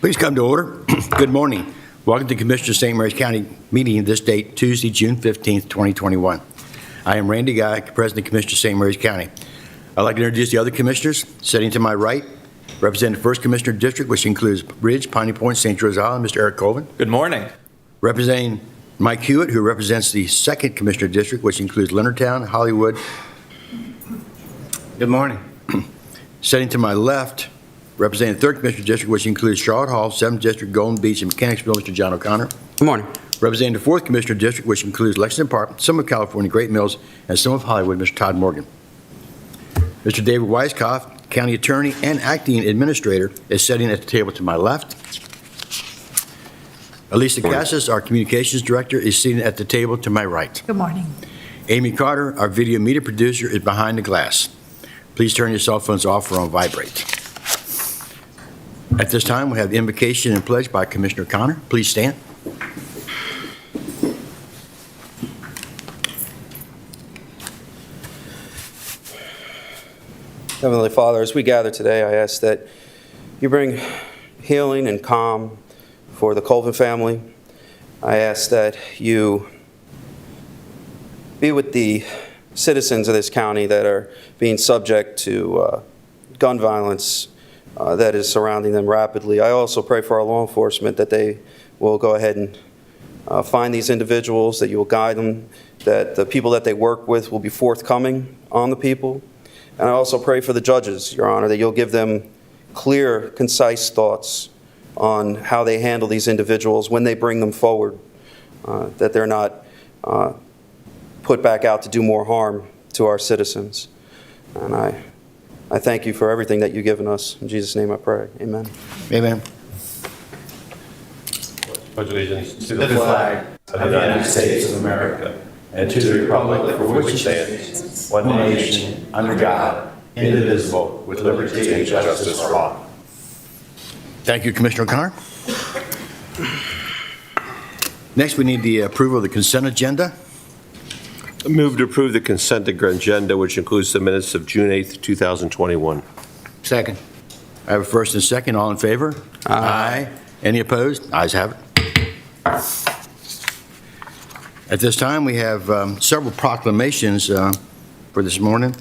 Please come to order. Good morning. Welcome to Commissioner St. Mary's County meeting this date, Tuesday, June 15th, 2021. I am Randy Guy, President of Commissioner St. Mary's County. I'd like to introduce the other commissioners. Sitting to my right, representing the 1st Commissioner District, which includes Ridge, Piney Point, St. George Island, Mr. Eric Colvin. Good morning. Representing Mike Hewitt, who represents the 2nd Commissioner District, which includes Leonardtown, Hollywood. Good morning. Sitting to my left, representing the 3rd Commissioner District, which includes Charlotte Hall, 7th District, Golden Beach, and Mechanicsville, Mr. John O'Connor. Good morning. Representing the 4th Commissioner District, which includes Lexington Park, some of California, Great Mills, and some of Hollywood, Mr. Todd Morgan. Mr. David Weiskopf, County Attorney and Acting Administrator, is sitting at the table to my left. Elisa Casas, our Communications Director, is sitting at the table to my right. Good morning. Amy Carter, our Video Media Producer, is behind the glass. Please turn your cell phones off or on vibrate. At this time, we have the invocation and pledge by Commissioner Connor. Please stand. Heavenly Father, as we gather today, I ask that you bring healing and calm for the Colvin family. I ask that you be with the citizens of this county that are being subject to gun violence that is surrounding them rapidly. I also pray for our law enforcement that they will go ahead and find these individuals, that you will guide them, that the people that they work with will be forthcoming on the people. And I also pray for the judges, Your Honor, that you'll give them clear, concise thoughts on how they handle these individuals when they bring them forward, that they're not put back out to do more harm to our citizens. And I thank you for everything that you've given us. In Jesus' name I pray. Amen. Amen. Pledge allegiance to the flag of the United States of America and to the republic for which it stands, one nation, under God, indivisible, with liberty and justice for all. Thank you, Commissioner O'Connor. Next, we need the approval of the consent agenda. I move to approve the consent agenda, which includes the minutes of June 8th, 2021. Second. I have a first and second. All in favor? Aye. Any opposed? Ayes have it. At this time, we have several proclamations for this morning.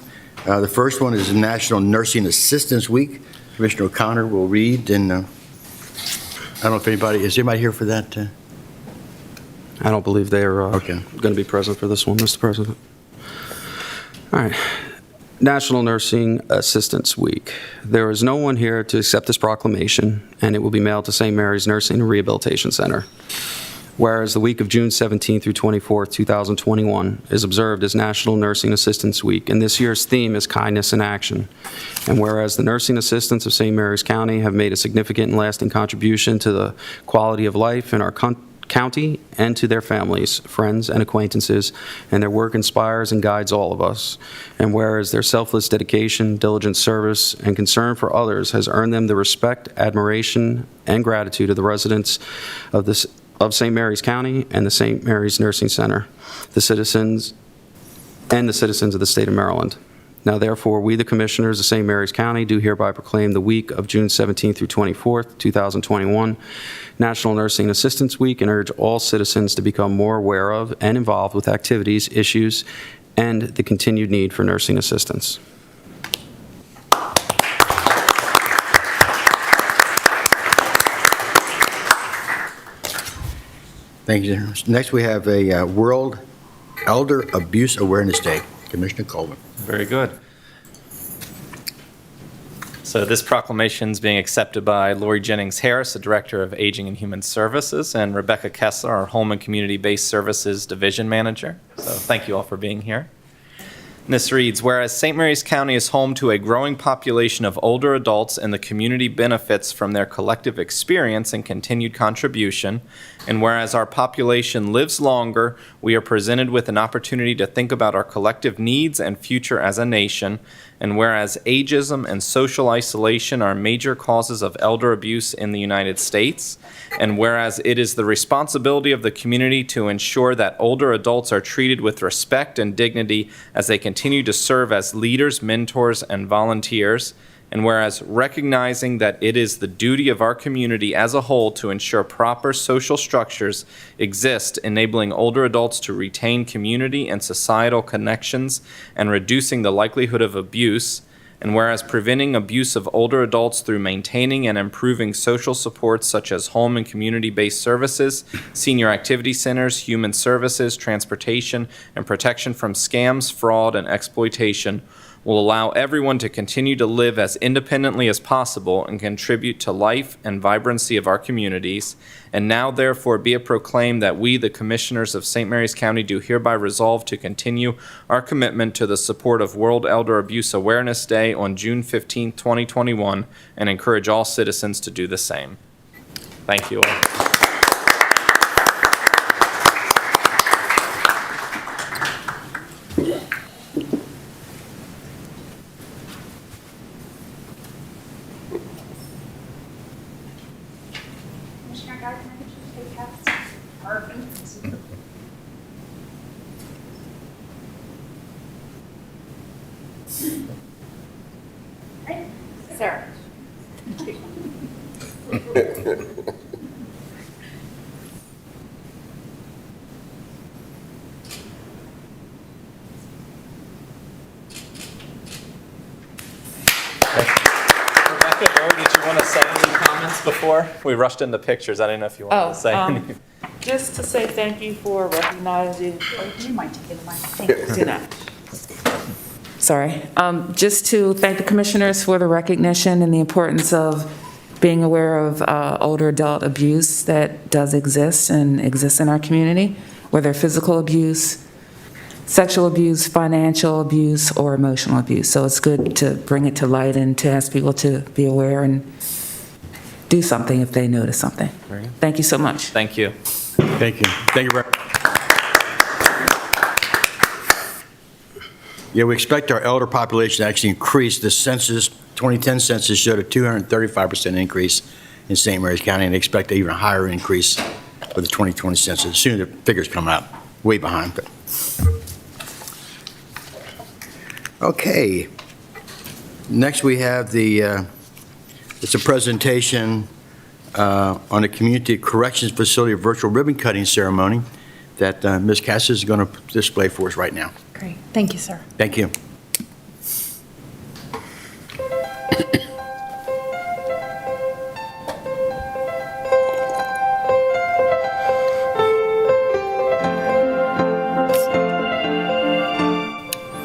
The first one is National Nursing Assistance Week. Commissioner O'Connor will read, and I don't know if anybody, is anybody here for that? I don't believe they are Okay. going to be present for this one, Mr. President. All right. National Nursing Assistance Week. There is no one here to accept this proclamation, and it will be mailed to St. Mary's Nursing and Rehabilitation Center. Whereas the week of June 17th through 24th, 2021 is observed as National Nursing Assistance Week, and this year's theme is Kindness in Action. And whereas the nursing assistants of St. Mary's County have made a significant and lasting contribution to the quality of life in our county and to their families, friends, and acquaintances, and their work inspires and guides all of us. And whereas their selfless dedication, diligent service, and concern for others has earned them the respect, admiration, and gratitude of the residents of St. Mary's County and the St. Mary's Nursing Center, the citizens of the state of Maryland. Now, therefore, we, the Commissioners of St. Mary's County, do hereby proclaim the week of June 17th through 24th, 2021, National Nursing Assistance Week, and urge all citizens to become more aware of and involved with activities, issues, and the continued need for nursing assistance. Thank you. Next, we have a World Elder Abuse Awareness Day. Commissioner Colvin. Very good. So this proclamation is being accepted by Lori Jennings Harris, the Director of Aging and Human Services, and Rebecca Kessler, our Home and Community-Based Services Division Manager. So thank you all for being here. And this reads, whereas St. Mary's County is home to a growing population of older adults and the community benefits from their collective experience and continued contribution, and whereas our population lives longer, we are presented with an opportunity to think about our collective needs and future as a nation, and whereas ageism and social isolation are major causes of elder abuse in the United States, and whereas it is the responsibility of the community to ensure that older adults are treated with respect and dignity as they continue to serve as leaders, mentors, and volunteers, And whereas recognizing that it is the duty of our community as a whole to ensure proper social structures exist, enabling older adults to retain community and societal connections and reducing the likelihood of abuse. And whereas preventing abuse of older adults through maintaining and improving social supports such as home and community-based services, senior activity centers, human services, transportation, and protection from scams, fraud, and exploitation will allow everyone to continue to live as independently as possible and contribute to life and vibrancy of our communities. And now therefore be it proclaimed that we, the Commissioners of St. Mary's County, do hereby resolve to continue our commitment to the support of World Elder Abuse Awareness Day on June 15, 2021, and encourage all citizens to do the same. Thank you all. Commissioner Gardner, would you take that? Perfect. Right, Sarah. Rebecca, Lori, did you want to say any comments before? We rushed into pictures. I didn't know if you wanted to say anything. Just to say thank you for recognizing, Do you mind taking the mic? Thank you. do not. Sorry. Just to thank the commissioners for the recognition and the importance of being aware of older adult abuse that does exist and exists in our community, whether physical abuse, sexual abuse, financial abuse, or emotional abuse. So it's good to bring it to light and to ask people to be aware and do something if they notice something. Very good. Thank you so much. Thank you. Thank you. Thank you, Brett. Yeah, we expect our elder population to actually increase. The census, 2010 census showed a 235% increase in St. Mary's County, and expect an even higher increase for the 2020 census. Soon the figures come out, way behind. But. Okay. Next we have it's a presentation on the Community Corrections Facility virtual ribbon cutting ceremony that Ms. Cass is going to display for us right now. Great. Thank you, sir. Thank you.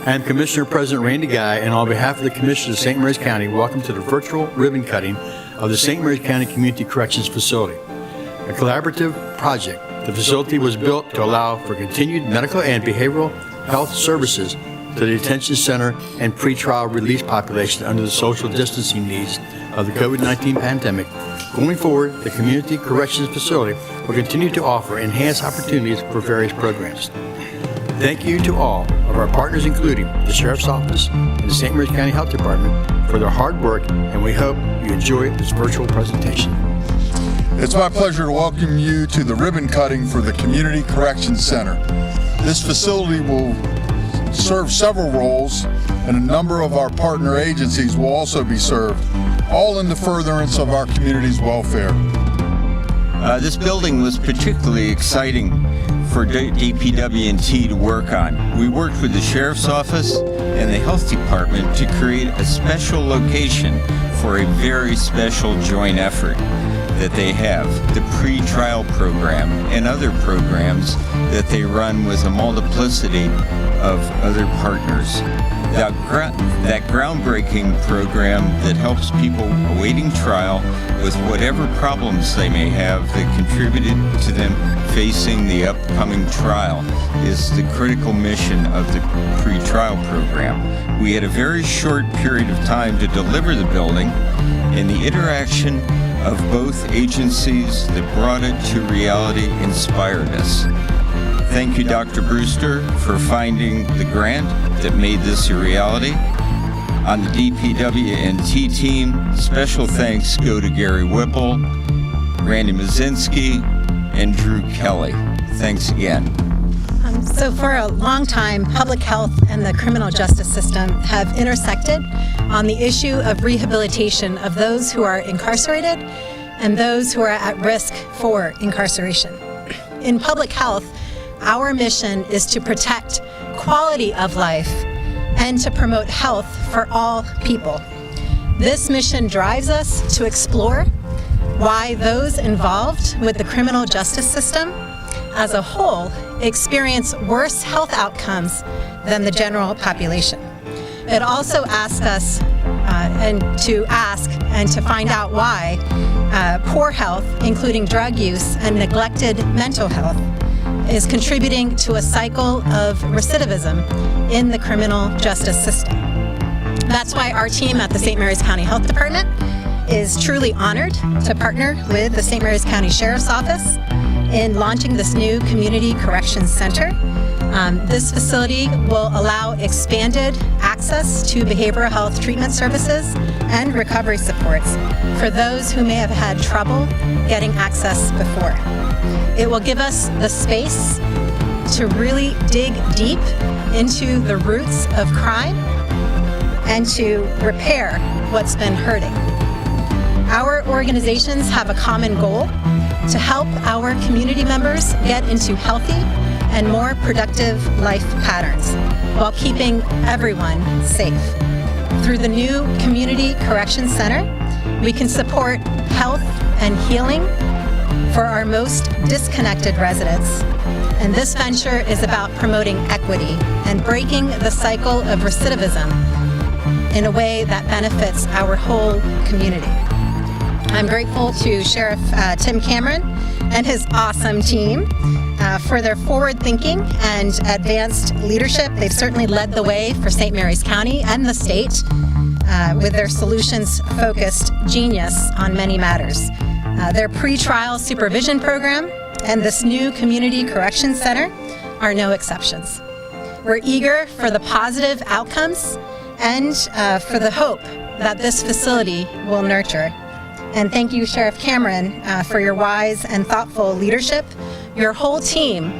I am Commissioner President Randy Guy, and on behalf of the Commissioners of St. Mary's County, welcome to the virtual ribbon cutting of the St. Mary's County Community Corrections Facility, a collaborative project. The facility was built to allow for continued medical and behavioral health services to the detention center and pretrial release population under the social distancing needs of the COVID-19 pandemic. Going forward, the Community Corrections Facility will continue to offer enhanced opportunities for various programs. Thank you to all of our partners, including the Sheriff's Office and the St. Mary's County Health Department, for their hard work, and we hope you enjoy this virtual presentation. It's my pleasure to welcome you to the ribbon cutting for the Community Corrections Center. This facility will serve several roles, and a number of our partner agencies will also be served, all in the furtherance of our community's welfare. This building was particularly exciting for DPW&T to work on. We worked with the Sheriff's Office and the Health Department to create a special location for a very special joint effort that they have, the pre-trial program and other programs that they run with a multiplicity of other partners. That groundbreaking program that helps people awaiting trial with whatever problems they may have that contributed to them facing the upcoming trial is the critical mission of the pre-trial program. We had a very short period of time to deliver the building, and the interaction of both agencies that brought it to reality inspired us. Thank you, Dr. Brewster, for finding the grant that made this a reality. On the DPW&T team, special thanks go to Gary Whipple, Randy Mazinski, and Drew Kelly. Thanks again. So for a long time, public health and the criminal justice system have intersected on the issue of rehabilitation of those who are incarcerated and those who are at risk for incarceration. In public health, our mission is to protect quality of life and to promote health for all people. This mission drives us to explore why those involved with the criminal justice system as a whole experience worse health outcomes than the general population. It also asks us to find out why poor health, including drug use and neglected mental health, is contributing to a cycle of recidivism in the criminal justice system. That's why our team at the St. Mary's County Health Department is truly honored to partner with the St. Mary's County Sheriff's Office in launching this new Community Corrections Center. This facility will allow expanded access to behavioral health treatment services and recovery supports for those who may have had trouble getting access before. It will give us the space to really dig deep into the roots of crime and to repair what's been hurting. Our organizations have a common goal to help our community members get into healthy and more productive life patterns while keeping everyone safe. Through the new Community Corrections Center, we can support health and healing for our most disconnected residents. And this venture is about promoting equity and breaking the cycle of recidivism in a way that benefits our whole community. I'm grateful to Sheriff Tim Cameron and his awesome team for their forward thinking and advanced leadership. They've certainly led the way for St. Mary's County and the state with their solutions-focused genius on many matters. Their pretrial supervision program and this new Community Corrections Center are no exceptions. We're eager for the positive outcomes and for the hope that this facility will nurture. And thank you, Sheriff Cameron, for your wise and thoughtful leadership. Your whole team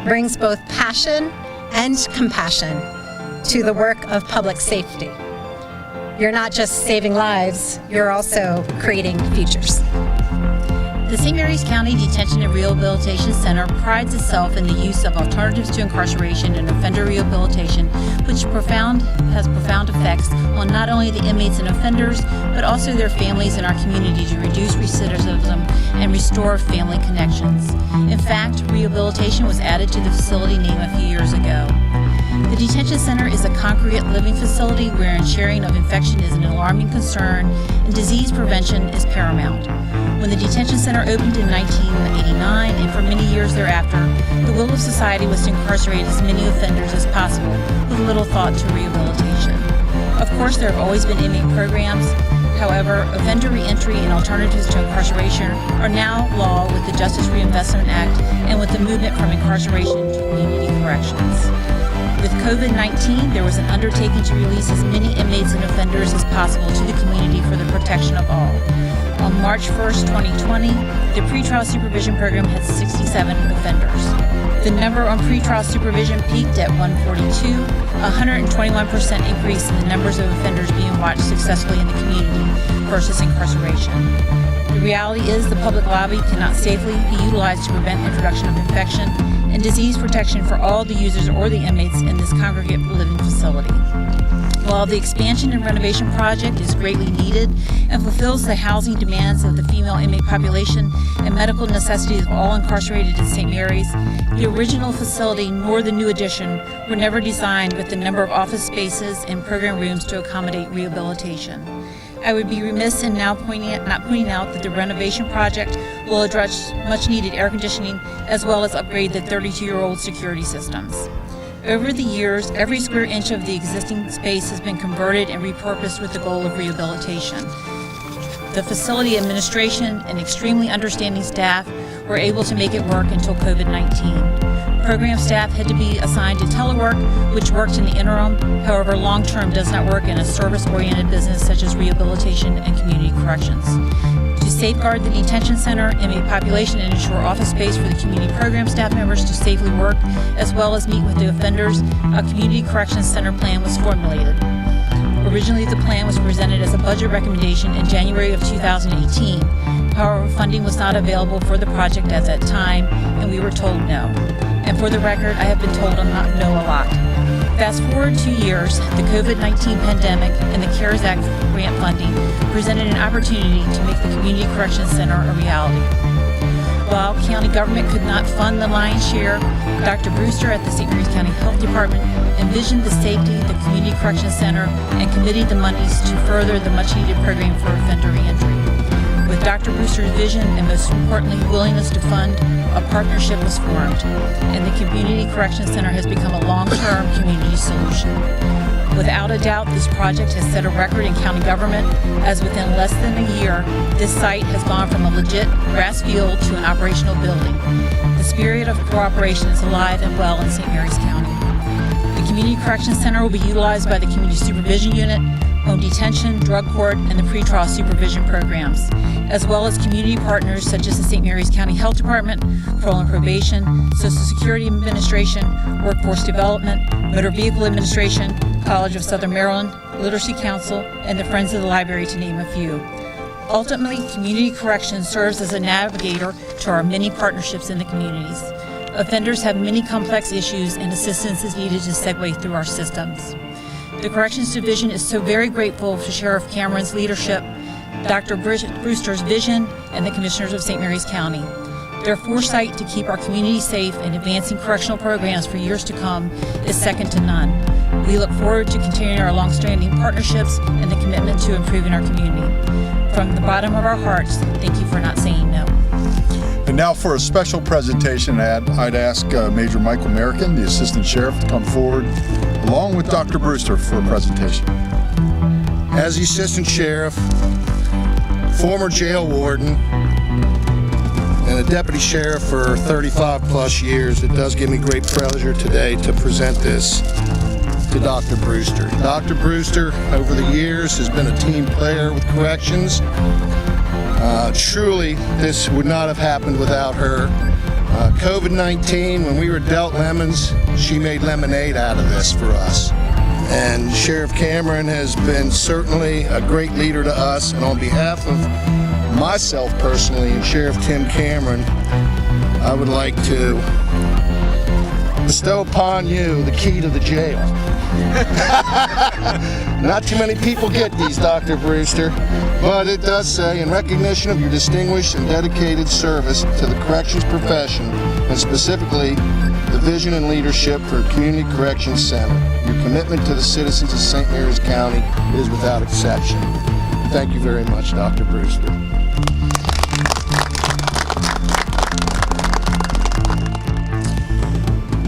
brings both passion and compassion to the work of public safety. You're not just saving lives, you're also creating futures. The St. Mary's County Detention and Rehabilitation Center prides itself in the use of alternatives to incarceration and offender rehabilitation, which has profound effects on not only the inmates and offenders, but also their families and our community to reduce recidivism and restore family connections. In fact, rehabilitation was added to the facility name a few years ago. The detention center is a congregate living facility wherein sharing of infection is an alarming concern and disease prevention is paramount. When the detention center opened in 1989 and for many years thereafter, the will of society was to incarcerate as many offenders as possible with little thought to rehabilitation. Of course, there have always been inmate programs. However, offender reentry and alternatives to incarceration are now law with the Justice Reinvestment Act and with the movement from incarceration to community corrections. With COVID-19, there was an undertaking to release as many inmates and offenders as possible to the community for the protection of all. On March 1st, 2020, the pretrial supervision program had 67 offenders. The number on pretrial supervision peaked at 142, a 121% increase in the numbers of offenders being watched successfully in the community versus incarceration. The reality is the public lobby cannot safely be utilized to prevent introduction of infection and disease protection for all the users or the inmates in this congregate living facility. While the expansion and renovation project is greatly needed and fulfills the housing demands of the female inmate population and medical necessities of all incarcerated at St. Mary's, the original facility nor the new addition were never designed with the number of office spaces and program rooms to accommodate rehabilitation. I would be remiss in not pointing out that the renovation project will address much-needed air conditioning as well as upgrade the 32-year-old security systems. Over the years, every square inch of the existing space has been converted and repurposed with the goal of rehabilitation. The facility administration and extremely understanding staff were able to make it work until COVID-19. Program staff had to be assigned to telework, which worked in the interim. However, long-term does not work in a service-oriented business such as rehabilitation and community corrections. To safeguard the detention center, inmate population, and ensure office space for the community program staff members to safely work, as well as meet with the offenders, a community corrections center plan was formulated. Originally, the plan was presented as a budget recommendation in January of 2018. However, funding was not available for the project at that time, and we were told no. And for the record, I have been told I'm not no a lot. Fast forward 2 years, the COVID-19 pandemic and the CARES Act grant funding presented an opportunity to make the Community Corrections Center a reality. While county government could not fund the lion's share, Dr. Brewster at the St. Mary's County Health Department envisioned the safety of the Community Corrections Center and committed the monies to further the much-needed program for offender reentry. With Dr. Brewster's vision and most importantly willingness to fund, a partnership was formed, and the Community Corrections Center has become a long-term community solution. Without a doubt, this project has set a record in county government, as within less than a year, this site has gone from a legit grass field to an operational building. The spirit of cooperation is alive and well in St. Mary's County. The Community Corrections Center will be utilized by the Community Supervision Unit, home detention, drug court, and the pretrial supervision programs, as well as community partners such as the St. Mary's County Health Department, Parole and Probation, Social Security Administration, Workforce Development, Motor Vehicle Administration, College of Southern Maryland, Literacy Council, and the Friends of the Library, to name a few. Ultimately, community corrections serves as a navigator to our many partnerships in the communities. Offenders have many complex issues, and assistance is needed to segue through our systems. The Corrections Division is so very grateful for Sheriff Cameron's leadership, Dr. Brewster's vision, and the Commissioners of St. Mary's County. Their foresight to keep our community safe and advancing correctional programs for years to come is second to none. We look forward to continuing our long-standing partnerships and the commitment to improving our community. From the bottom of our hearts, thank you for not saying no. And now for a special presentation, I'd ask Major Michael American, the Assistant Sheriff, to come forward along with Dr. Brewster for a presentation. As the Assistant Sheriff, former jail warden, and a Deputy Sheriff for 35 plus years, it does give me great pleasure today to present this to Dr. Brewster. Dr. Brewster, over the years, has been a team player with corrections. Truly, this would not have happened without her. COVID-19, when we were dealt lemons, she made lemonade out of this for us. And Sheriff Cameron has been certainly a great leader to us. And on behalf of myself personally and Sheriff Tim Cameron, I would like to bestow upon you the key to the jail. Not too many people get these, Dr. Brewster, but it does say, in recognition of your distinguished and dedicated service to the corrections profession, and specifically the vision and leadership for Community Corrections Center, your commitment to the citizens of St. Mary's County is without exception. Thank you very much, Dr. Brewster.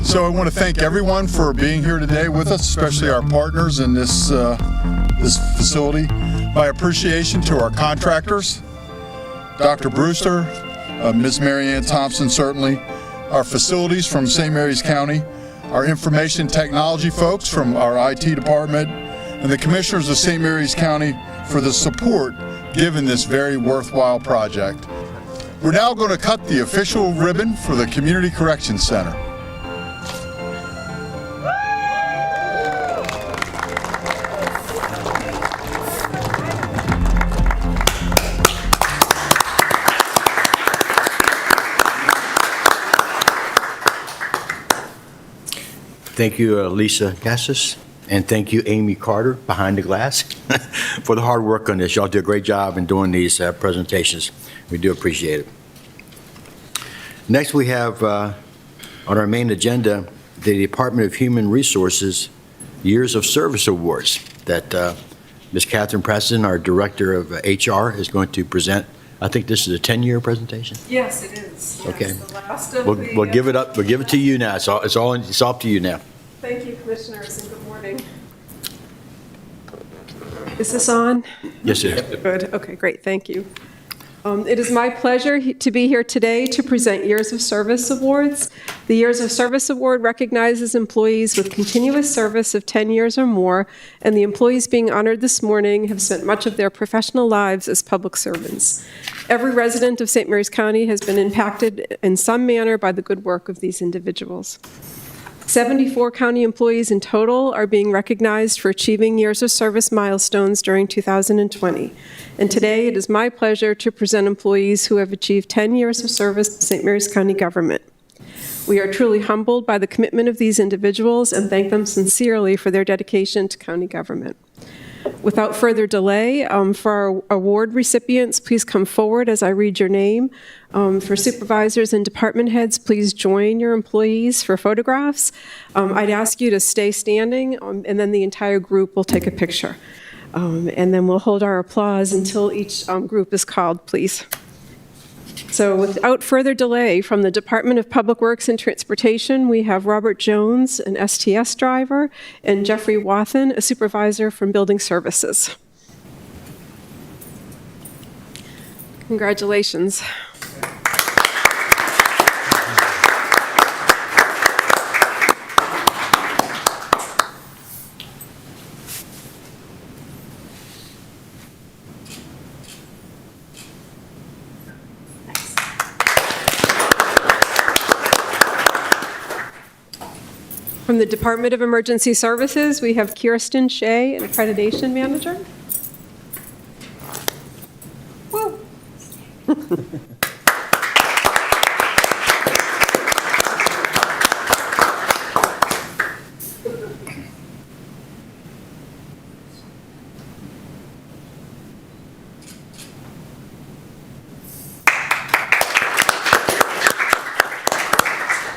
So I want to thank everyone for being here today with us, especially our partners in this facility. My appreciation to our contractors, Dr. Brewster, Ms. Mary Ann Thompson, certainly, our facilities from St. Mary's County, our information technology folks from our IT department, and the commissioners of St. Mary's County for the support given this very worthwhile project. We're now going to cut the official ribbon for the Community Corrections Center. Thank you, Lisa Cassis, and thank you, Amy Carter, behind the glass, for the hard work on this. Y'all do a great job in doing these presentations. We do appreciate it. Next, we have on our main agenda, the Department of Human Resources Years of Service Awards that Ms. Catherine Preston, our Director of HR, is going to present. I think this is a 10-year presentation. Yes, it is. Yes, Okay. the last of We'll give it up. We'll give it to you now. It's up to you now. Thank you, Commissioners, and good morning. Is this on? Yes, it is. Good. Okay, great. Thank you. It is my pleasure to be here today to present Years of Service Awards. The Years of Service Award recognizes employees with continuous service of 10 years or more, and the employees being honored this morning have spent much of their professional lives as public servants. Every resident of St. Mary's County has been impacted in some manner by the good work of these individuals. 74 county employees in total are being recognized for achieving years of service milestones during 2020. And today, it is my pleasure to present employees who have achieved 10 years of service to St. Mary's County government. We are truly humbled by the commitment of these individuals and thank them sincerely for their dedication to county government. Without further delay, for our award recipients, please come forward as I read your name. For supervisors and department heads, please join your employees for photographs. I'd ask you to stay standing, and then the entire group will take a picture. And then we'll hold our applause until each group is called, please. So without further delay, from the Department of Public Works and Transportation, we have Robert Jones, an STS driver, and Jeffrey Wathen, a supervisor from Building Services. Congratulations. From the Department of Emergency Services, we have Kirsten Shea, an accreditation manager. Woo.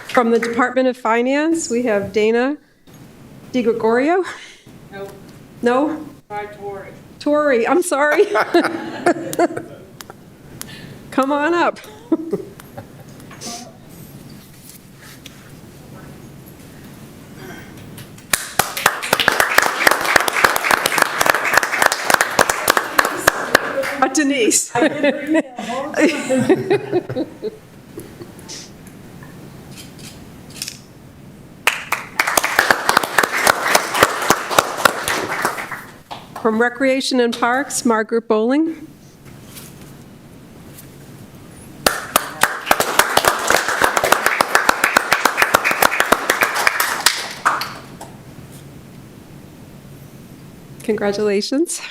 From the Department of Finance, we have Dana DiGregorio. No. No? Tori. Tori, I'm sorry. Come on up. Denise. From Recreation and Parks, Margaret Bowling. Congratulations.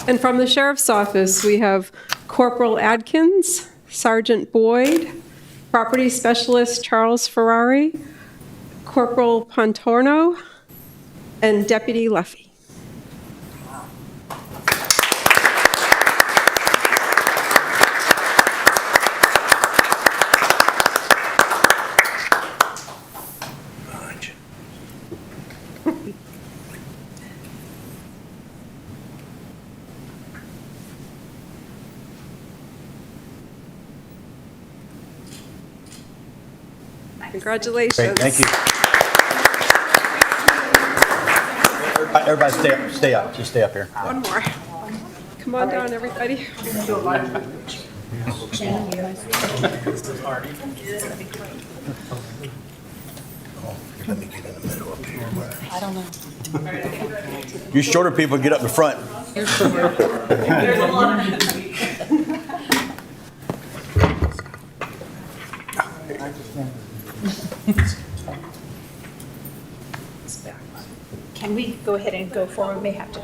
And from the Sheriff's Office, we have Corporal Adkins, Sergeant Boyd, Property Specialist Charles Ferrari, Corporal Pontorno, and Deputy Luffy. Congratulations. Great, thank you. Everybody stay up, just stay up here. One more. Come on down, everybody. Let me get in the middle up here. I don't know. You shorter people get up in the front. You're short. Can we go ahead and go forward? We may have to.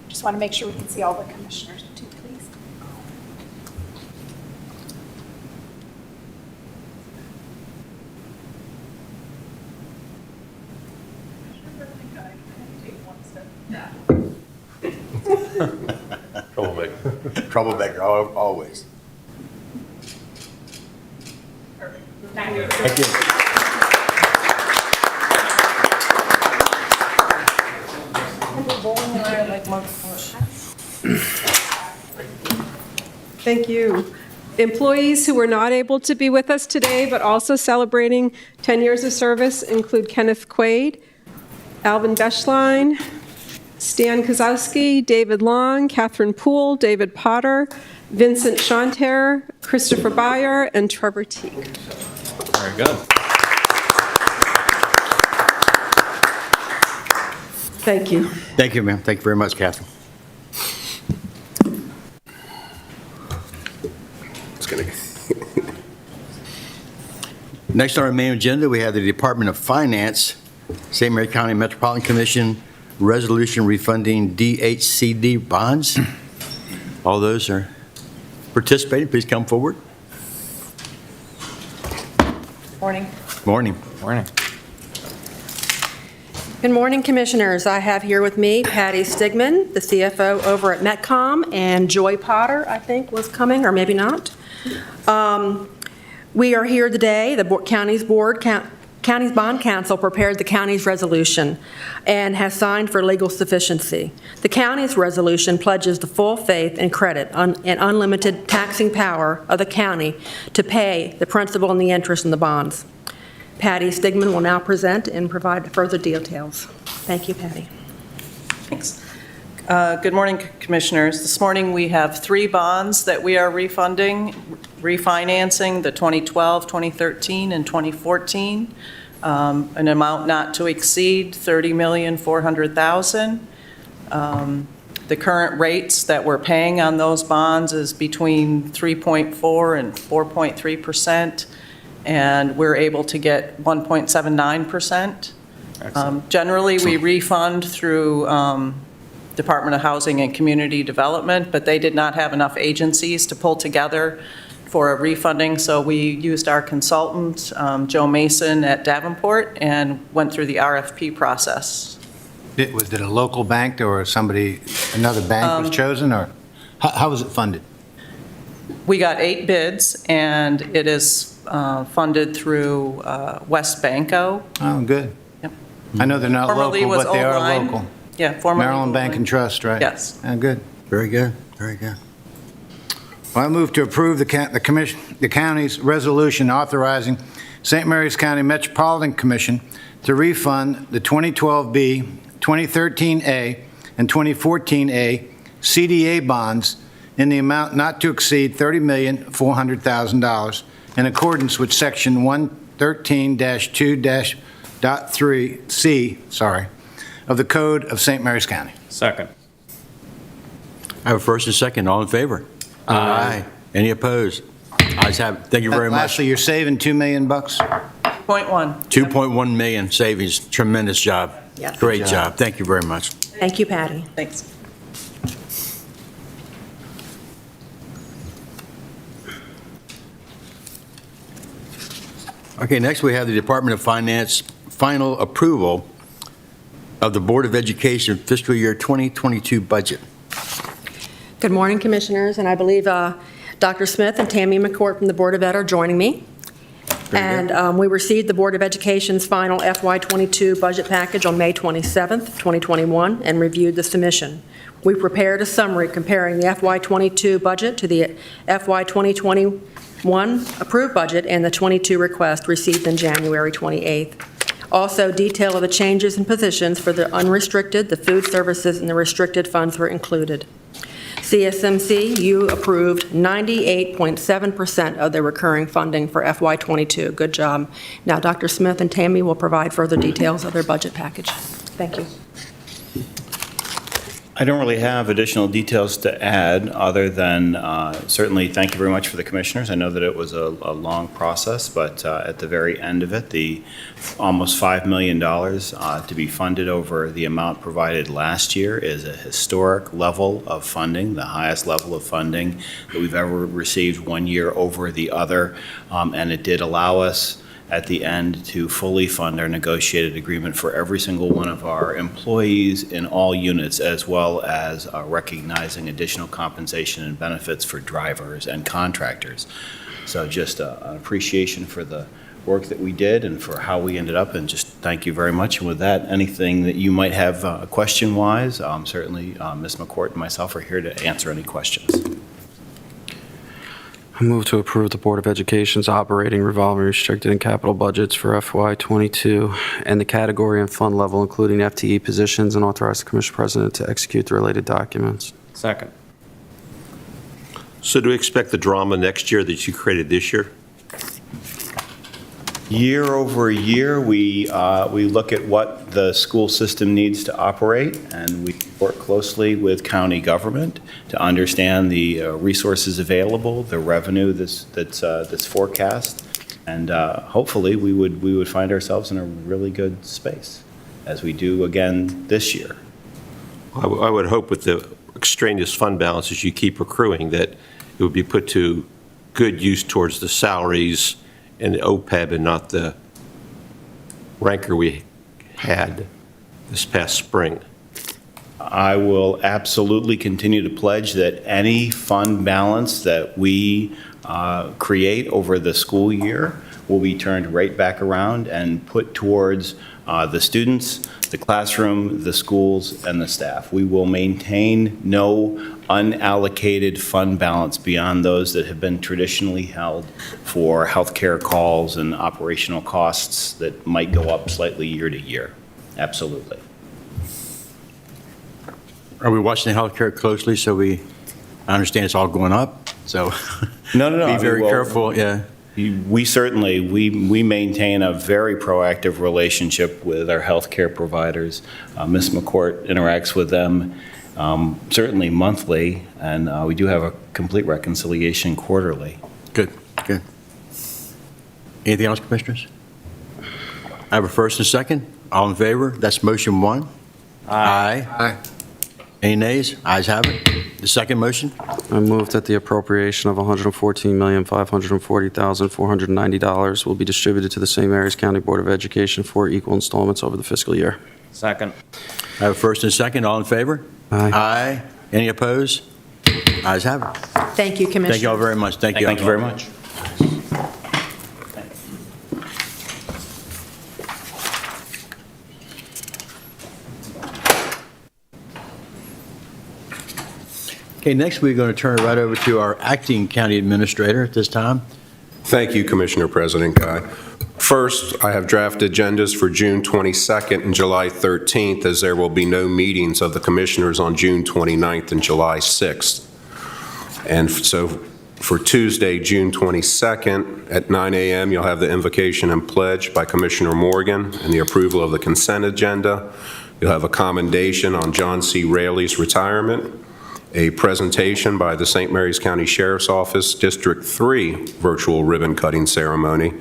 Just want to make sure we can see all the commissioners too, please. Troublemaker, always. Thank you. Thank you. Thank you. Employees who were not able to be with us today, but also celebrating 10 years of service include Kenneth Quaid, Alvin Beschlein, Stan Kozowski, David Long, Catherine Poole, David Potter, Vincent Chanter, Christopher Byer, and Trevor Teague. Very good. Thank you. Thank you, ma'am. Thank you very much, Catherine. Next on our main agenda, we have the Department of Finance, St. Mary County Metropolitan Commission resolution refunding DHCD bonds. All those are participating, please come forward. Morning. Morning. Morning. Good morning, Commissioners. I have here with me Patty Stigman, the CFO over at Metcom, and Joy Potter, I think, was coming, or maybe not. We are here today. The county's bond council prepared the county's resolution and has signed for legal sufficiency. The county's resolution pledges the full faith and credit and unlimited taxing power of the county to pay the principal and the interest in the bonds. Patty Stigman will now present and provide further details. Thank you, Patty. Thanks. Good morning, Commissioners. This morning we have 3 bonds that we are refinancing, the 2012, 2013, and 2014, an amount not to exceed $30,400,000. The current rates that we're paying on those bonds is between 3.4 and 4.3%, and we're able to get 1.79%. Generally, we refund through Department of Housing and Community Development, but they did not have enough agencies to pull together for a refunding, so we used our consultant, Joe Mason at Davenport, and went through the RFP process. Was it a local bank or another bank was chosen, or how was it funded? We got 8 bids, and it is funded through West Banco. Oh, good. Yep. I know they're not Formerly local, was but they Old are Line. local. Yeah, formerly Maryland Old Bank Line. and Trust, right? Yes. Oh, good. Very good, very good. Well, I move to approve the county's resolution authorizing St. Mary's County Metropolitan Commission to refund the 2012B, 2013A, and 2014A CDA bonds in the amount not to exceed $30,400,000 in accordance with Section 113-2-.3C, of the Code of St. Mary's County. Second. I have a first and second. All in favor? Aye. Any opposed? Ayes have it. Thank you very much. Lastly, you're saving $2 million? 2.1. 2.1 million savings. Tremendous job. Yes. Great Good job. job. Thank you very much. Thank you, Patty. Thanks. Okay, next we have the Department of Finance final approval of the Board of Education fiscal year 2022 budget. Good morning, Commissioners, and I believe Dr. Smith and Tammy McCourt from the Board of Ed are joining me. And we received the Board of Education's final FY22 budget package on May 27th, 2021, and reviewed the submission. We prepared a summary comparing the FY22 budget to the FY2021 approved budget and the 22 request received on January 28th. Also, detail of the changes in positions for the unrestricted, the food services, and the restricted funds were included. CSMC, you approved 98.7% of the recurring funding for FY22. Good job. Now, Dr. Smith and Tammy will provide further details of their budget package. Thank you. I don't really have additional details to add other than certainly thank you very much for the commissioners. I know that it was a long process, but at the very end of it, the almost $5 million to be funded over the amount provided last year is a historic level of funding, the highest level of funding that we've ever received one year over the other, and it did allow us at the end to fully fund our negotiated agreement for every single one of our employees in all units, as well as recognizing additional compensation and benefits for drivers and contractors. So just an appreciation for the work that we did and for how we ended up, and just thank you very much. And with that, anything that you might have question-wise, certainly Ms. McCourt and myself are here to answer any questions. I move to approve the Board of Education's operating, revolving, restricted, and capital budgets for FY22 and the category and fund level, including FTE positions, and authorize the Commission President to execute the related documents. Second. So do we expect the drama next year that you created this year? Year over year, we look at what the school system needs to operate, and we work closely with county government to understand the resources available, the revenue that's forecast, and hopefully we would find ourselves in a really good space, as we do again this year. I would hope with the extraneous fund balances you keep accruing that it would be put to good use towards the salaries and the OPEB and not the rancor we had this past spring. I will absolutely continue to pledge that any fund balance that we create over the school year will be turned right back around and put towards the students, the classroom, the schools, and the staff. We will maintain no unallocated fund balance beyond those that have been traditionally held for healthcare calls and operational costs that might go up slightly year to year. Absolutely. Are we watching the healthcare closely I understand it's all going up, so No. be very careful, yeah. We certainly, we maintain a very proactive relationship with our healthcare providers. Ms. McCourt interacts with them certainly monthly, and we do have a complete reconciliation quarterly. Good. Anything else, Commissioners? I have a first and second. All in favor? That's motion 1. Aye. Any nays? Ayes have it. The second motion? I move that the appropriation of $114,540,490 will be distributed to the St. Mary's County Board of Education for equal installments over the fiscal year. Second. I have a first and second. All in favor? Aye. Any opposed? Ayes have it. Thank you, Commissioner. Thank you all very much. Thank you. Thank you very much. Okay, next we're going to turn it right over to our acting county administrator at this time. Thank you, Commissioner President Guy. First, I have draft agendas for June 22nd and July 13th, as there will be no meetings of the commissioners on June 29th and July 6th. And so for Tuesday, June 22nd at 9 a.m., you'll have the invocation and pledge by Commissioner Morgan and the approval of the consent agenda. You'll have a commendation on John C. Raley's retirement, a presentation by the St. Mary's County Sheriff's Office District 3 virtual ribbon cutting ceremony,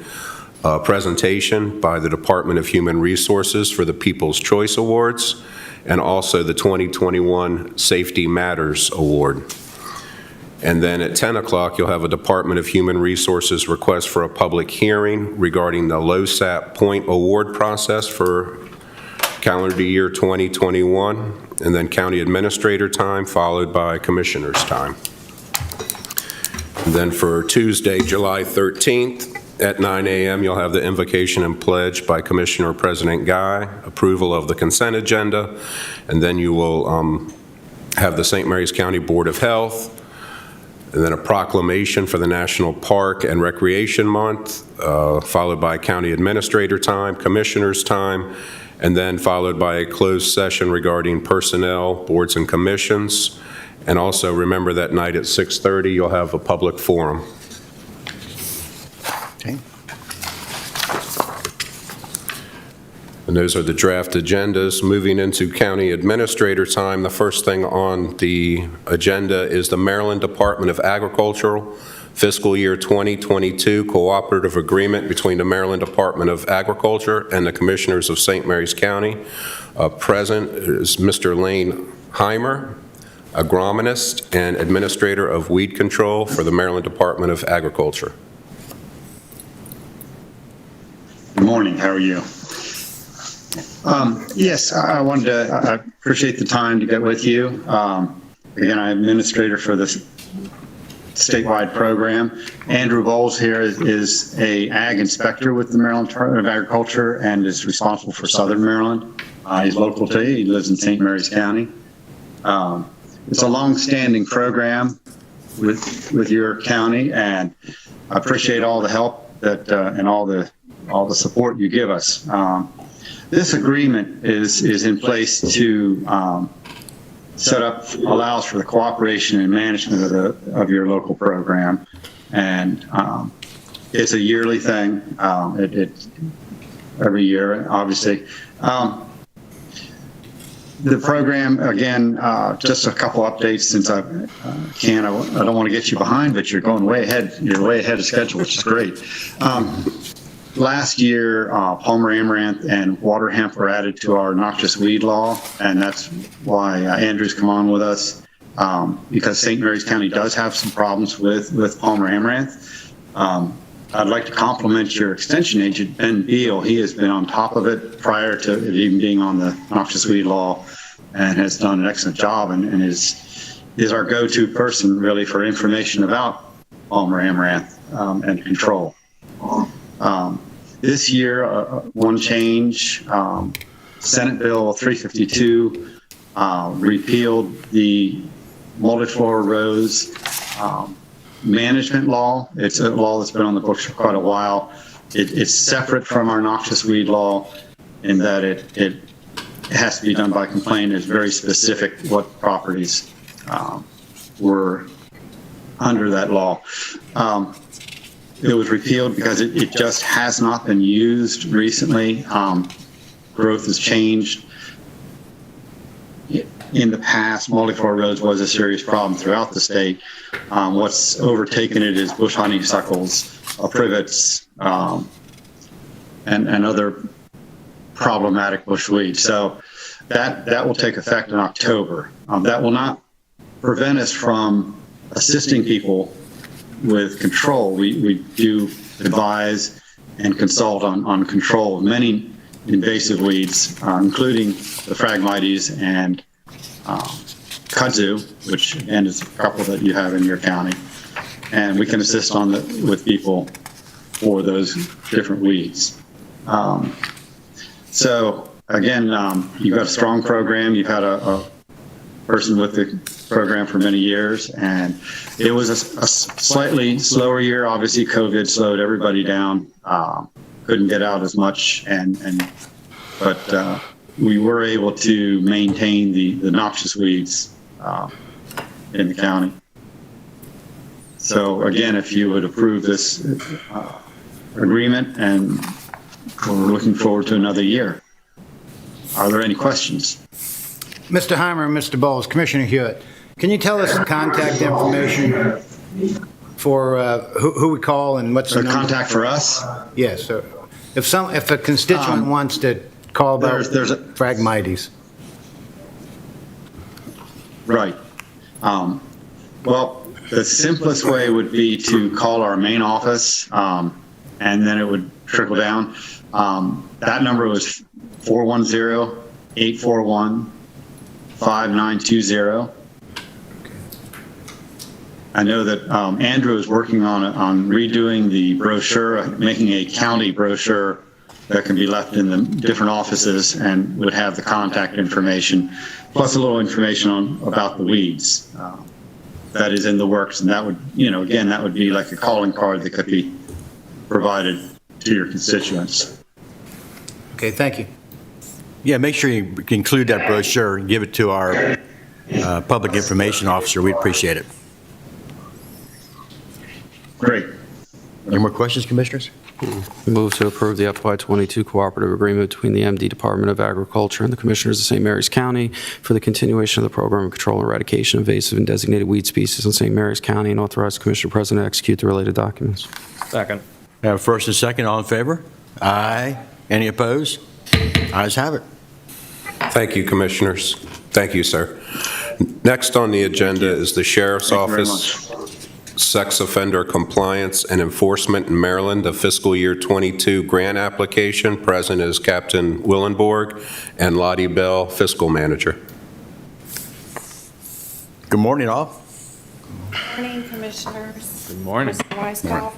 a presentation by the Department of Human Resources for the People's Choice Awards, and also the 2021 Safety Matters Award. And then at 10 o'clock, you'll have a Department of Human Resources request for a public hearing regarding the LoSAP Point Award process for calendar year 2021, and then county administrator time, followed by commissioner's time. And then for Tuesday, July 13th at 9 a.m., you'll have the invocation and pledge by Commissioner President Guy, approval of the consent agenda, and then you will have the St. Mary's County Board of Health, and then a proclamation for the National Park and Recreation Month, followed by county administrator time, commissioner's time, and then followed by a closed session regarding personnel, boards and commissions. And also remember that night at 6:30, you'll have a public forum. Okay. And those are the draft agendas. Moving into county administrator time, the first thing on the agenda is the Maryland Department of Agriculture Fiscal Year 2022 Cooperative Agreement between the Maryland Department of Agriculture and the Commissioners of St. Mary's County. Present is Mr. Lane Heimer, agronomist and administrator of weed control for the Maryland Department of Agriculture. Good morning. How are you? Yes, I wanted to, I appreciate the time to get with you. Again, I'm administrator for this statewide program. Andrew Bowles here is a ag inspector with the Maryland Department of Agriculture and is responsible for Southern Maryland. He's local to you. He lives in St. Mary's County. It's a long-standing program with your county, and I appreciate all the help that and all the support you give us. This agreement is in place to allows for the cooperation and management of your local program, and it's a yearly thing. It every year, obviously. The program, again, just a couple updates since I don't want to get you behind, but you're going way ahead. You're way ahead of schedule, which is great. Last year, Palmer Amaranth and water hemp were added to our noxious weed law, and that's why Andrew's come on with us, because St. Mary's County does have some problems with Palmer Amaranth. I'd like to compliment your extension agent, Ben Beal. He has been on top of it prior to it even being on the noxious weed law and has done an excellent job and is our go-to person really for information about Palmer Amaranth and control. This year, one change, Senate Bill 352 repealed the multiflora rose management law. It's a law that's been on the books for quite a while. It's separate from our noxious weed law in that it has to be done by complaint. It's very specific what properties were under that law. It was repealed because it just has not been used recently. Growth has changed. In the past, multiflora rose was a serious problem throughout the state. What's overtaken it is bush honeysuckles, privets, and other problematic bush weeds. So that will take effect in October. That will not prevent us from assisting people with control. We do advise and consult on control of many invasive weeds, including the Phragmites and kudzu, which again is a couple that you have in your county, and we can assist with people for those different weeds. So again, you've got a strong program. You've had a person with the program for many years, and it was a slightly slower year. Obviously, COVID slowed everybody down. Couldn't get out as much, but we were able to maintain the noxious weeds in the county. So again, if you would approve this agreement, and we're looking forward to another year. Are there any questions? Mr. Heimer and Mr. Bowles, Commissioner Hewitt, can you tell us the contact information for who we call and what's the number? Contact for us? Yes. So if a constituent wants to call about Phragmites. Right. Well, the simplest way would be to call our main office, and then it would trickle down. That number was 410-841-5920. I know that Andrew is working on redoing the brochure, making a county brochure that can be left in the different offices and would have the contact information, plus a little information about the weeds. That is in the works, and that would, again, that would be like a calling card that could be provided to your constituents. Okay, thank you. Yeah, make sure you include that brochure and give it to our public information officer. We'd appreciate it. Great. Any more questions, Commissioners? Move to approve the FY22 cooperative agreement between the MD Department of Agriculture and the Commissioners of St. Mary's County for the continuation of the program of control and eradication of invasive and designated weed species in St. Mary's County, and authorize the Commissioner President to execute the related documents. Second. We have first and second. All in favor? Aye. Any opposed? Ayes have it. Thank you, Commissioners. Thank you, sir. Next on the agenda is the Sheriff's Office Sex Offender Compliance and Enforcement in Maryland, the fiscal year 22 grant application. Present is Captain Willenborg and Lottie Bell, Fiscal Manager. Good morning, all. Morning, Commissioners. Good morning. Mr. Weisskopf.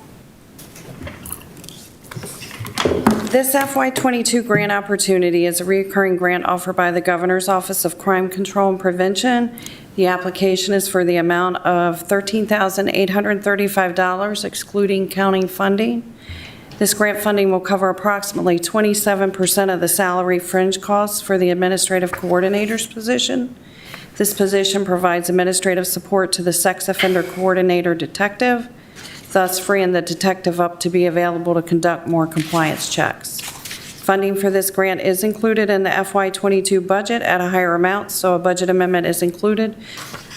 This FY22 grant opportunity is a recurring grant offered by the Governor's Office of Crime Control and Prevention. The application is for the amount of $13,835, excluding county funding. This grant funding will cover approximately 27% of the salary fringe costs for the administrative coordinator's position. This position provides administrative support to the sex offender coordinator detective, thus freeing the detective up to be available to conduct more compliance checks. Funding for this grant is included in the FY22 budget at a higher amount, so a budget amendment is included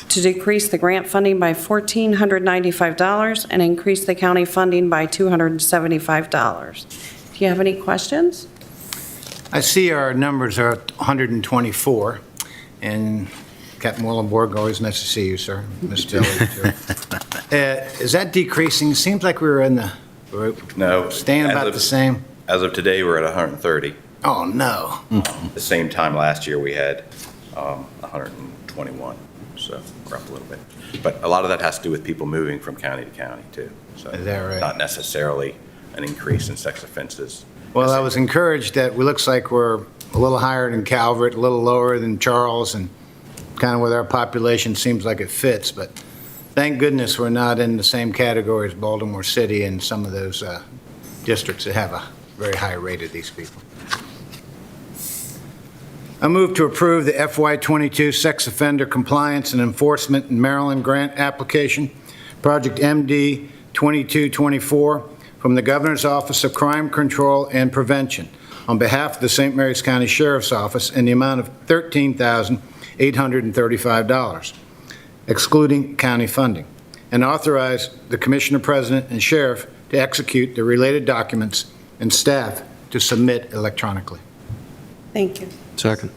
to decrease the grant funding by $1,495 and increase the county funding by $275. Do you have any questions? I see our numbers are at 124, and Captain Willenborg, always nice to see you, sir. Ms. Dilley, too. Is that decreasing? Seems like we were in the, No. staying about the same. As of today, we're at 130. Oh, no. The same time last year, we had 121, so we're up a little bit. But a lot of that has to do with people moving from county to county, too. So Is that right? not necessarily an increase in sex offenses. Well, I was encouraged that it looks like we're a little higher than Calvert, a little lower than Charles, and kind of with our population seems like it fits, but thank goodness we're not in the same category as Baltimore City and some of those districts that have a very high rate of these people. I move to approve the FY22 Sex Offender Compliance and Enforcement in Maryland Grant Application, Project MD 2224, from the Governor's Office of Crime Control and Prevention on behalf of the St. Mary's County Sheriff's Office in the amount of $13,835, excluding county funding, and authorize the Commissioner President and Sheriff to execute the related documents and staff to submit electronically. Thank you. Second.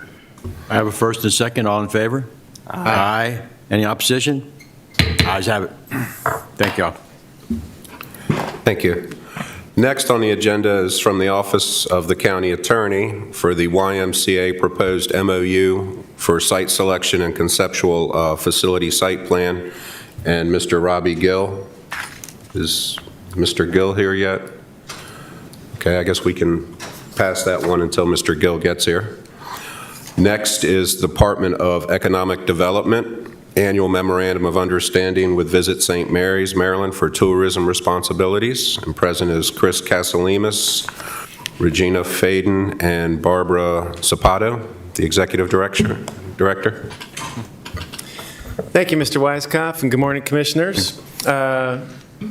I have a first and second. All in favor? Aye. Any opposition? Ayes have it. Thank you all. Thank you. Next on the agenda is from the Office of the County Attorney for the YMCA proposed MOU for site selection and conceptual facility site plan. And Mr. Robbie Gill. Is Mr. Gill here yet? Okay, I guess we can pass that one until Mr. Gill gets here. Next is Department of Economic Development, Annual Memorandum of Understanding with Visit St. Mary's, Maryland for tourism responsibilities. And present is Chris Casalemas, Regina Faden, and Barbara Zapato, the Executive Director. Thank you, Mr. Weisskopf, and good morning, Commissioners.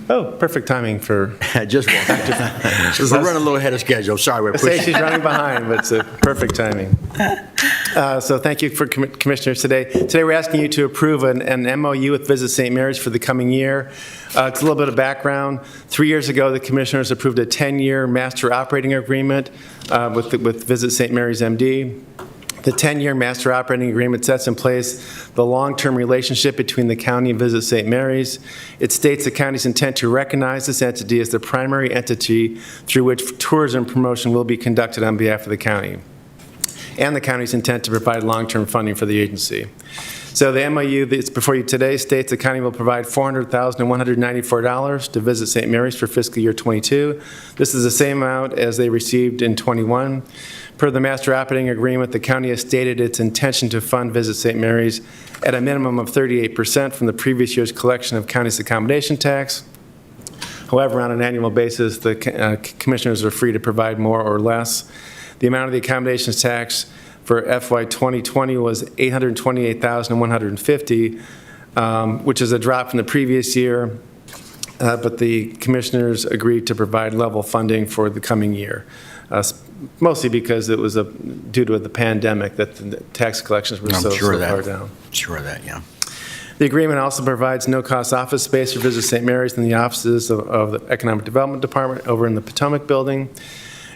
Perfect timing for... Just walked. We're running a little ahead of schedule. Sorry, we're I say pushing. she's running behind, but it's a perfect timing. So thank you for Commissioners today. Today we're asking you to approve an MOU with Visit St. Mary's for the coming year. It's a little bit of background. 3 years ago, the Commissioners approved a 10-year master operating agreement with Visit St. Mary's MD. The 10-year master operating agreement sets in place the long-term relationship between the county and Visit St. Mary's. It states the county's intent to recognize this entity as the primary entity through which tourism promotion will be conducted on behalf of the county, and the county's intent to provide long-term funding for the agency. So the MOU that's before you today states the county will provide $400,194 to Visit St. Mary's for fiscal year 22. This is the same amount as they received in 21. Per the master operating agreement, the county has stated its intention to fund Visit St. Mary's at a minimum of 38% from the previous year's collection of county's accommodation tax. However, on an annual basis, the commissioners are free to provide more or less. The amount of the accommodations tax for FY 2020 was $828,150, which is a drop from the previous year, but the commissioners agreed to provide level funding for the coming year, mostly because it was due to the pandemic that the tax collections were so far down. Sure of that, yeah. The agreement also provides no-cost office space for Visit St. Mary's in the offices of the Economic Development Department over in the Potomac Building.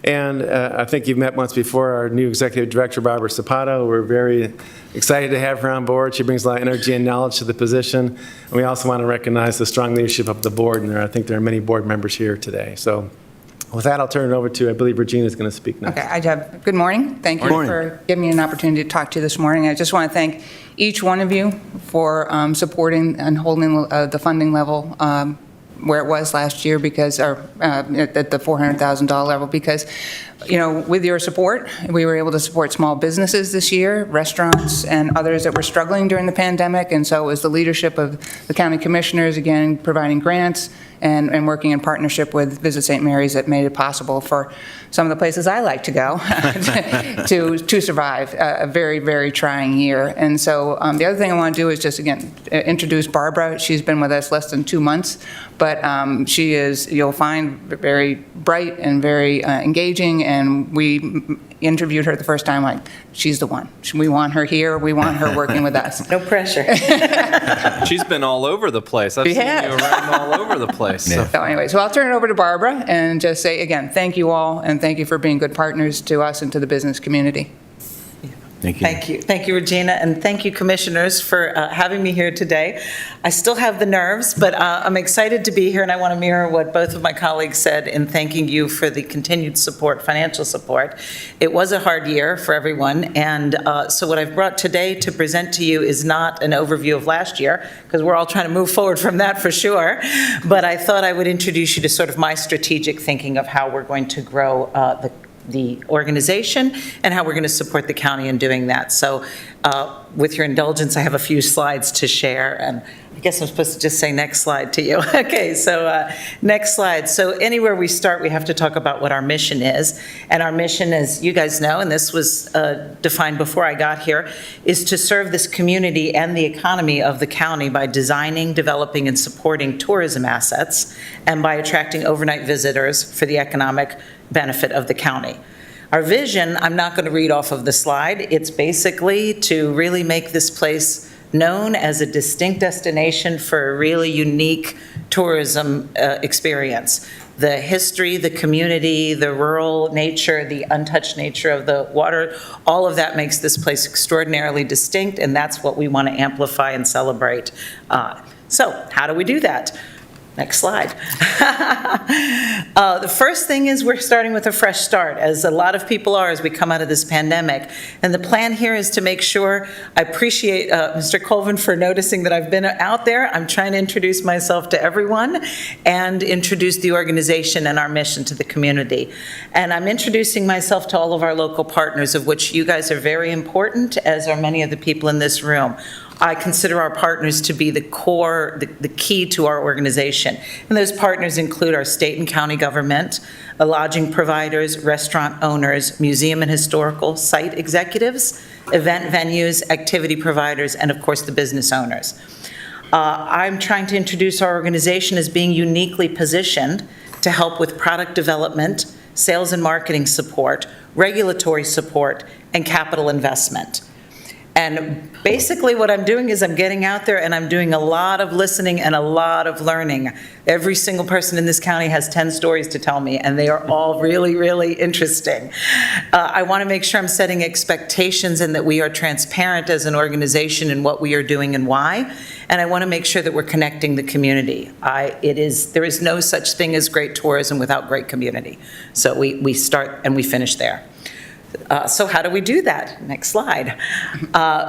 And I think you've met once before our new Executive Director, Barbara Zapato. We're very excited to have her on board. She brings a lot of energy and knowledge to the position. And we also want to recognize the strong leadership of the board, and I think there are many board members here today. So With that, I'll turn it over to, I believe Regina is going to speak next. Okay, good morning. Thank you Good morning. for giving me an opportunity to talk to you this morning. I just want to thank each one of you for supporting and holding the funding level where it was last year, because, or at the $400,000 level, because, with your support, we were able to support small businesses this year, restaurants and others that were struggling during the pandemic, and so it was the leadership of the county commissioners, again, providing grants and working in partnership with Visit St. Mary's that made it possible for some of the places I like to go to survive a very, very trying year. And so the other thing I want to do is just, again, introduce Barbara. She's been with us less than 2 months, but she is, you'll find, very bright and very engaging, and we interviewed her the first time, like, she's the one. We want her here. We want her working with us. No pressure. She's been all over the place. I've She seen has. you around all over the place. So. So anyway, so I'll turn it over to Barbara and just say, again, thank you all, and thank you for being good partners to us and to the business community. Thank you. Thank you. Thank you, Regina, and thank you, commissioners, for having me here today. I still have the nerves, but I'm excited to be here, and I want to mirror what both of my colleagues said in thanking you for the continued support, financial support. It was a hard year for everyone, and so what I've brought today to present to you is not an overview of last year, because we're all trying to move forward from that for sure, but I thought I would introduce you to sort of my strategic thinking of how we're going to grow the organization and how we're going to support the county in doing that. So with your indulgence, I have a few slides to share, and I guess I'm supposed to just say next slide to you. Okay, so next slide. So anywhere we start, we have to talk about what our mission is. And our mission, as you guys know, and this was defined before I got here, is to serve this community and the economy of the county by designing, developing, and supporting tourism assets, and by attracting overnight visitors for the economic benefit of the county. Our vision, I'm not going to read off of the slide. It's basically to really make this place known as a distinct destination for a really unique tourism experience. The history, the community, the rural nature, the untouched nature of the water, all of that makes this place extraordinarily distinct, and that's what we want to amplify and celebrate. So how do we do that? Next slide. The first thing is we're starting with a fresh start, as a lot of people are as we come out of this pandemic. And the plan here is to make sure, I appreciate Mr. Colvin for noticing that I've been out there. I'm trying to introduce myself to everyone and introduce the organization and our mission to the community. And I'm introducing myself to all of our local partners, of which you guys are very important, as are many of the people in this room. I consider our partners to be the core, the key to our organization. And those partners include our state and county government, lodging providers, restaurant owners, museum and historical site executives, event venues, activity providers, and of course the business owners. I'm trying to introduce our organization as being uniquely positioned to help with product development, sales and marketing support, regulatory support, and capital investment. And basically what I'm doing is I'm getting out there and I'm doing a lot of listening and a lot of learning. Every single person in this county has 10 stories to tell me, and they are all really, really interesting. I want to make sure I'm setting expectations and that we are transparent as an organization in what we are doing and why. And I want to make sure that we're connecting the community. There is no such thing as great tourism without great community. So we start and we finish there. So how do we do that? Next slide.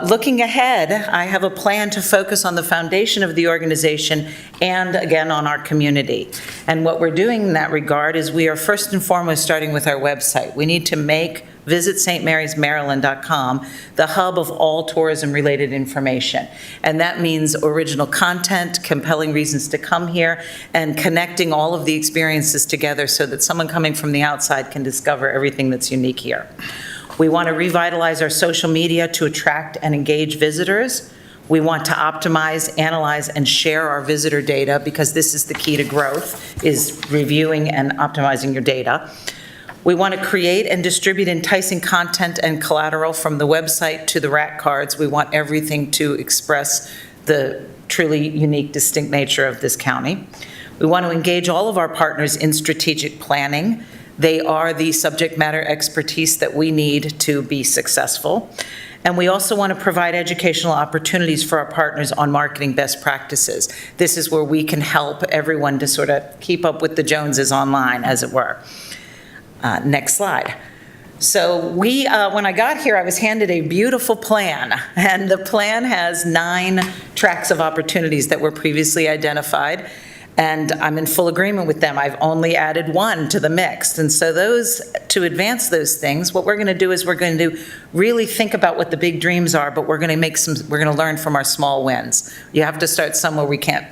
Looking ahead, I have a plan to focus on the foundation of the organization and, again, on our community. And what we're doing in that regard is we are first and foremost starting with our website. We need to make visitstmarysmaryland.com the hub of all tourism-related information. And that means original content, compelling reasons to come here, and connecting all of the experiences together so that someone coming from the outside can discover everything that's unique here. We want to revitalize our social media to attract and engage visitors. We want to optimize, analyze, and share our visitor data, because this is the key to growth, is reviewing and optimizing your data. We want to create and distribute enticing content and collateral from the website to the rack cards. We want everything to express the truly unique, distinct nature of this county. We want to engage all of our partners in strategic planning. They are the subject matter expertise that we need to be successful. And we also want to provide educational opportunities for our partners on marketing best practices. This is where we can help everyone to sort of keep up with the Joneses online, as it were. Next slide. So when I got here, I was handed a beautiful plan, and the plan has 9 tracks of opportunities that were previously identified, and I'm in full agreement with them. I've only added 1 to the mix, and so to advance those things, what we're going to do is we're going to really think about what the big dreams are, but we're going to learn from our small wins. You have to start somewhere. We can't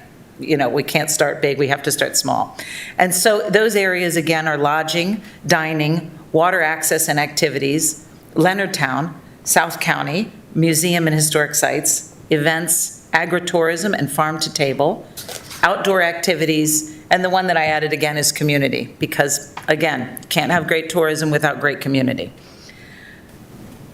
start big, we have to start small. And so those areas, again, are lodging, dining, water access and activities, Leonardtown, South County, museum and historic sites, events, agritourism and farm to table, outdoor activities, and the one that I added again is community, because, again, can't have great tourism without great community.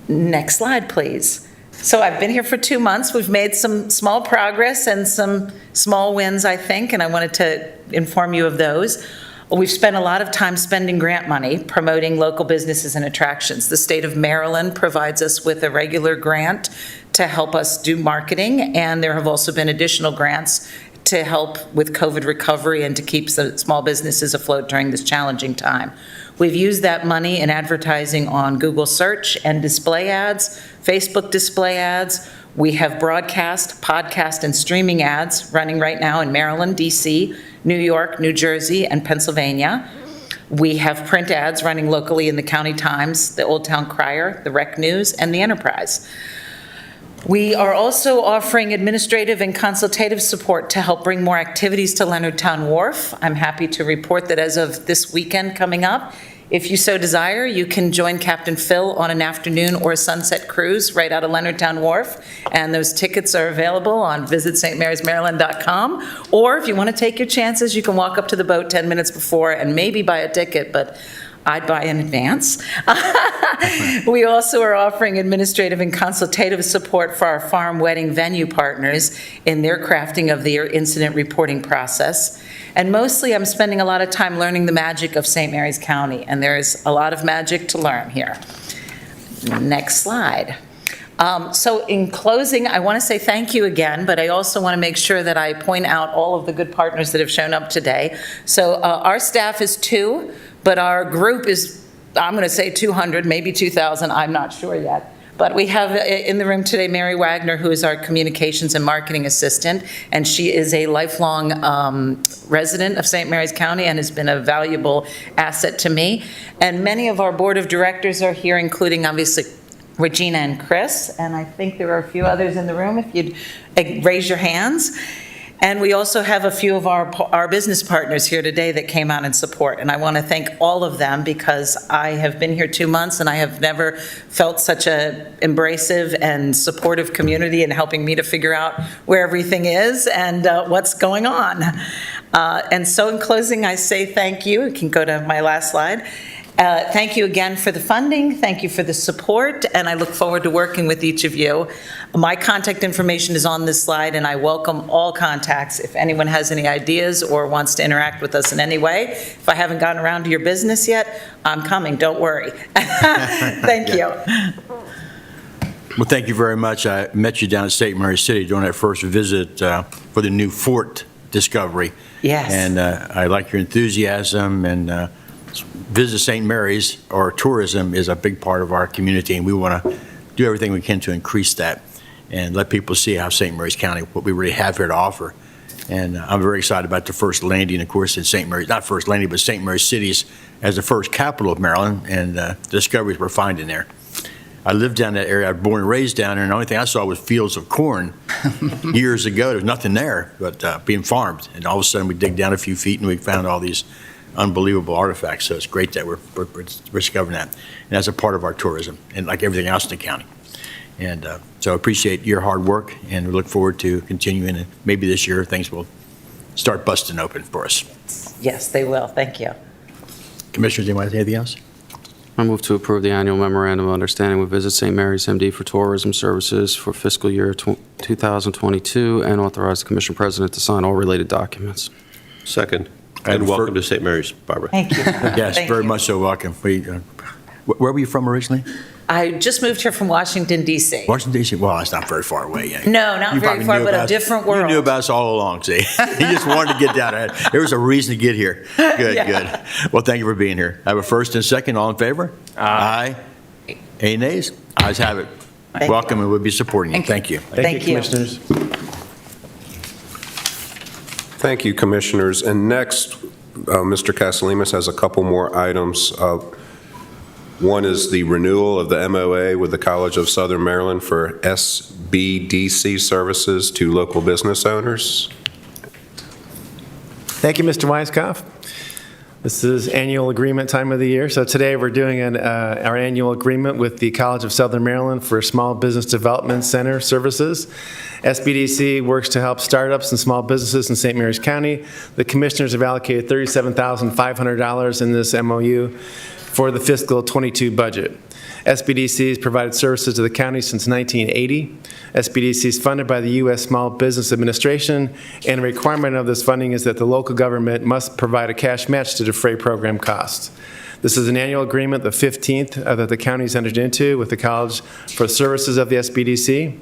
Next slide, please. So I've been here for 2 months. We've made some small progress and some small wins, I think, and I wanted to inform you of those. We've spent a lot of time spending grant money promoting local businesses and attractions. The state of Maryland provides us with a regular grant to help us do marketing, and there have also been additional grants to help with COVID recovery and to keep small businesses afloat during this challenging time. We've used that money in advertising on Google search and display ads, Facebook display ads. We have broadcast, podcast, and streaming ads running right now in Maryland, D.C., New York, New Jersey, and Pennsylvania. We have print ads running locally in the County Times, the Old Town Crier, the Rec News, and the Enterprise. We are also offering administrative and consultative support to help bring more activities to Leonardtown Wharf. I'm happy to report that as of this weekend coming up, if you so desire, you can join Captain Phil on an afternoon or a sunset cruise right out of Leonardtown Wharf, and those tickets are available on visitstmarysmaryland.com. Or if you want to take your chances, you can walk up to the boat 10 minutes before and maybe buy a ticket, but I'd buy in advance. We also are offering administrative and consultative support for our farm wedding venue partners in their crafting of their incident reporting process. And mostly I'm spending a lot of time learning the magic of St. Mary's County, and there's a lot of magic to learn here. Next slide. So in closing, I want to say thank you again, but I also want to make sure that I point out all of the good partners that have shown up today. So our staff is 2, but our group is, I'm going to say 200, maybe 2,000, I'm not sure yet. But we have in the room today Mary Wagner, who is our communications and marketing assistant, and she is a lifelong resident of St. Mary's County and has been a valuable asset to me. And many of our board of directors are here, including obviously Regina and Chris, and I think there are a few others in the room if you'd raise your hands. And we also have a few of our business partners here today that came out in support. And I want to thank all of them because I have been here 2 months and I have never felt such an embracive and supportive community in helping me to figure out where everything is and what's going on. And so in closing, I say thank you. You can go to my last slide. Thank you again for the funding. Thank you for the support, and I look forward to working with each of you. My contact information is on this slide, and I welcome all contacts. If anyone has any ideas or wants to interact with us in any way, if I haven't gotten around to your business yet, I'm coming. Don't worry. Thank you. Well, thank you very much. I met you down at St. Mary's City during our first visit for the new fort discovery. Yes. And I like your enthusiasm, and Visit St. Mary's, or tourism, is a big part of our community, and we want to do everything we can to increase that and let people see how St. Mary's County, what we really have here to offer. And I'm very excited about the first landing, of course, in St. Mary's, not first landing, but St. Mary's City's as the first capital of Maryland, and the discoveries we're finding there. I lived down that area. I was born and raised down there, and the only thing I saw was fields of corn. Years ago, there was nothing there but being farmed. And all of a sudden, we dig down a few feet, and we found all these unbelievable artifacts. So it's great that we're discovering that. And that's a part of our tourism, and like everything else in the county. And so I appreciate your hard work, and we look forward to continuing. And maybe this year, things will start busting open for us. Yes, they will. Thank you. Commissioners, anyone have anything else? I move to approve the annual memorandum of understanding with Visit St. Mary's MD for tourism services for fiscal year 2022 and authorize the Commission President to sign all related documents. Second. And welcome to St. Mary's, Barbara. Thank you. Yes, Thank very you. much so welcome. Where were you from originally? I just moved here from Washington, D.C. Washington, D.C., well, that's not very far away. Yeah. No, not You very probably far, knew but a about- different world. You knew about us all along, see? You just wanted to get down there. There was a reason to get here. Good, Yeah. good. Well, thank you for being here. I have a first and second. All in favor? Aye. Any nays? Ayes have it. Thank Welcome, and we'll be supporting you. Thank you. Thank you. Commissioners. Thank you, Commissioners. And next, Mr. Castellanos has a couple more items. One is the renewal of the MOA with the College of Southern Maryland for SBDC services to local business owners. Thank you, Mr. Weiskopf. This is annual agreement time of the year. So today we're doing our annual agreement with the College of Southern Maryland for Small Business Development Center services. SBDC works to help startups and small businesses in St. Mary's County. The commissioners have allocated $37,500 in this MOU for the fiscal '22 budget. SBDC has provided services to the county since 1980. SBDC is funded by the U.S. Small Business Administration, and a requirement of this funding is that the local government must provide a cash match to defray program costs. This is an annual agreement, the 15th that the county's entered into with the college for services of the SBDC.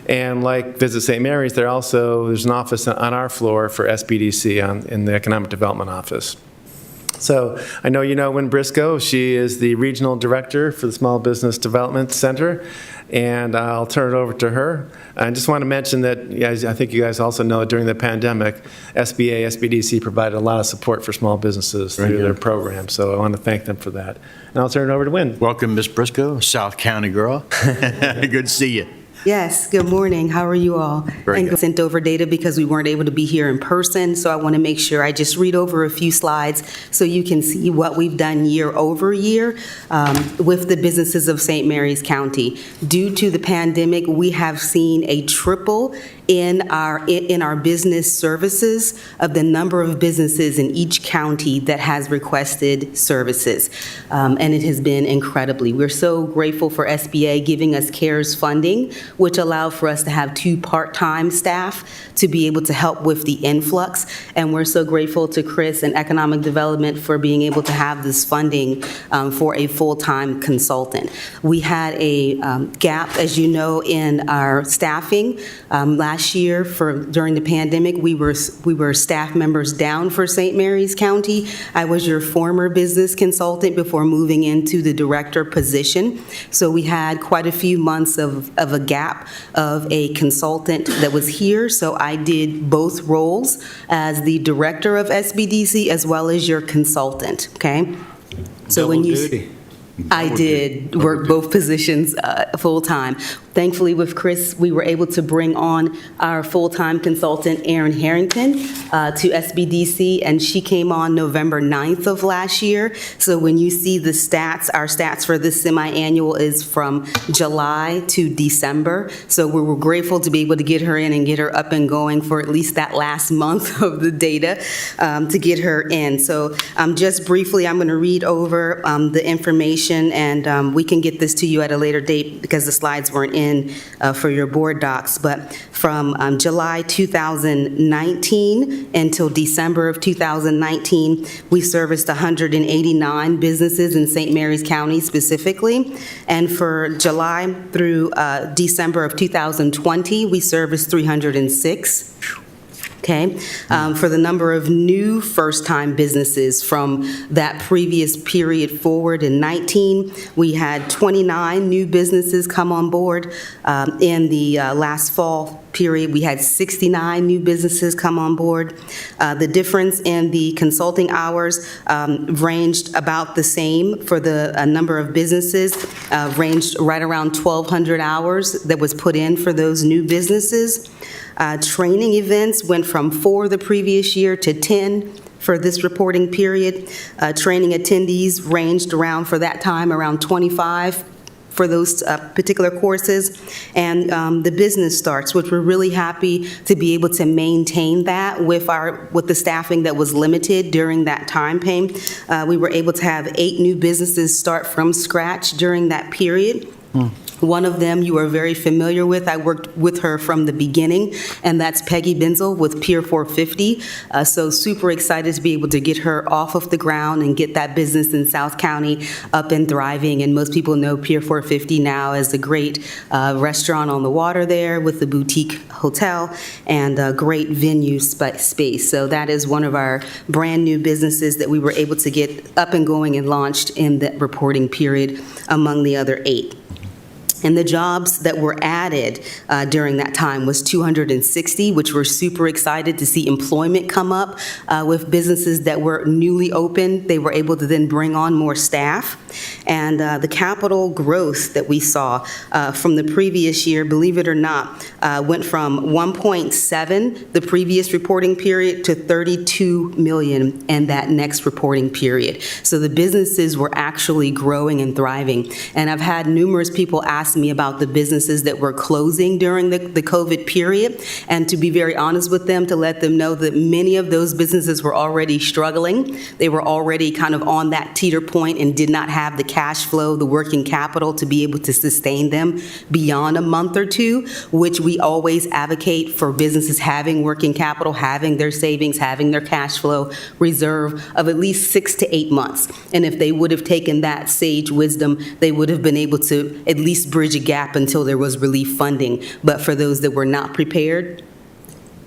And like Visit St. Mary's, there's an office on our floor for SBDC in the Economic Development Office. So I know you know Wynn Briscoe. She is the Regional Director for the Small Business Development Center, and I'll turn it over to her. I just want to mention that, I think you guys also know that during the pandemic, SBDC provided a lot of support for small businesses through their program, so I want to thank them for that. And I'll turn it over to Wynn. Welcome, Ms. Briscoe, South County girl. Good to see you. Yes, good morning. How are you all? Very And good. sent over data because we weren't able to be here in person, so I want to make sure I just read over a few slides so you can see what we've done year over year with the businesses of St. Mary's County. Due to the pandemic, we have seen a triple in our business services of the number of businesses in each county that has requested services. And it has been incredibly. We're so grateful for SBA giving us CARES funding, which allowed for us to have 2 part-time staff to be able to help with the influx. And we're so grateful to Chris and Economic Development for being able to have this funding for a full-time consultant. We had a gap, as you know, in our staffing. Last year, during the pandemic, we were staff members down for St. Mary's County. I was your former business consultant before moving into the director position. So we had quite a few months of a gap of a consultant that was here. So I did both roles as the director of SBDC as well as your consultant, okay? So when you... Double duty. I did work both positions full-time. Thankfully, with Chris, we were able to bring on our full-time consultant, Erin Harrington, to SBDC, and she came on November 9th of last year. So when you see the stats, our stats for this semi-annual is from July to December. So we were grateful to be able to get her in and get her up and going for at least that last month of the data to get her in. So just briefly, I'm going to read over the information, and we can get this to you at a later date because the slides weren't in for your board docs. But from July 2019 until December of 2019, we serviced 189 businesses in St. Mary's County specifically. And for July through December of 2020, we serviced 306. Okay, for the number of new first-time businesses from that previous period forward in 19, we had 29 new businesses come on board. In the last fall period, we had 69 new businesses come on board. The difference in the consulting hours ranged about the same for the number of businesses, ranged right around 1,200 hours that was put in for those new businesses. Training events went from 4 the previous year to 10 for this reporting period. Training attendees ranged around, for that time, around 25 for those particular courses. And the business starts, which we're really happy to be able to maintain that with the staffing that was limited during that time frame. We were able to have 8 new businesses start from scratch during that period. One of them you are very familiar with. I worked with her from the beginning, and that's Peggy Benzel with Pier 450. So super excited to be able to get her off of the ground and get that business in South County up and thriving. And most people know Pier 450 now as a great restaurant on the water there with the boutique hotel and a great venue space. So that is one of our brand new businesses that we were able to get up and going and launched in that reporting period among the other 8. And the jobs that were added during that time was 260, which we're super excited to see employment come up with businesses that were newly opened. They were able to then bring on more staff. And the capital growth that we saw from the previous year, believe it or not, went from 1.7 the previous reporting period to 32 million in that next reporting period. So the businesses were actually growing and thriving. And I've had numerous people ask me about the businesses that were closing during the COVID period, and to be very honest with them, to let them know that many of those businesses were already struggling. They were already kind of on that teeter point and did not have the cash flow, the working capital to be able to sustain them beyond a month or two, which we always advocate for businesses having working capital, having their savings, having their cash flow reserve of at least 6 to 8 months. And if they would have taken that sage wisdom, they would have been able to at least bridge a gap until there was relief funding. But for those that were not prepared,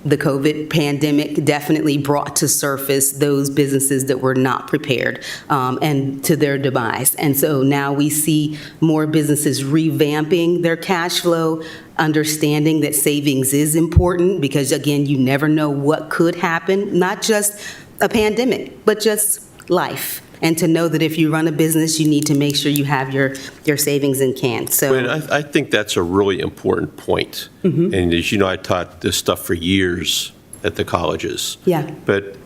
the COVID pandemic definitely brought to surface those businesses that were not prepared and to their demise. And so now we see more businesses revamping their cash flow, understanding that savings is important because, again, you never know what could happen, not just a pandemic, but just life. And to know that if you run a business, you need to make sure you have your savings in can. So I think that's a really important point. And as you know, I taught this stuff for years at the colleges. Yeah. But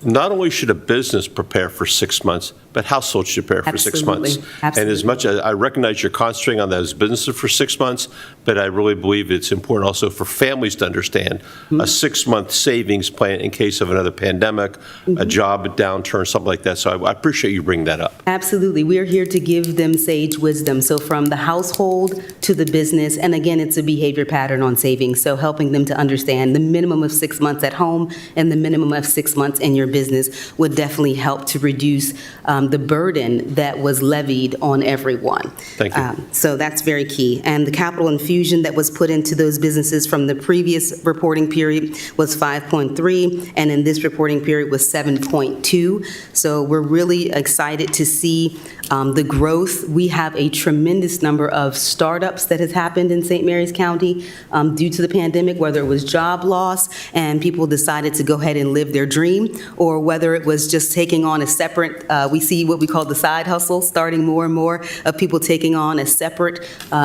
not only should a business prepare for 6 months, but households should prepare for 6 months. Absolutely. And as much as I recognize you're concentrating on those businesses for 6 months, but I really believe it's important also for families to understand a 6-month savings plan in case of another pandemic, a job downturn, something like that. So I appreciate you bringing that up. Absolutely. We are here to give them sage wisdom. So from the household to the business, and again, it's a behavior pattern on savings. So helping them to understand the minimum of 6 months at home and the minimum of 6 months in your business would definitely help to reduce the burden that was levied on everyone. Thank you. So that's very key. And the capital infusion that was put into those businesses from the previous reporting period was 5.3, and in this reporting period was 7.2. So we're really excited to see the growth. We have a tremendous number of startups that has happened in St. Mary's County due to the pandemic, whether it was job loss and people decided to go ahead and live their dream, or whether it was just taking on a separate, we see what we call the side hustle, starting more and more of people taking on a separate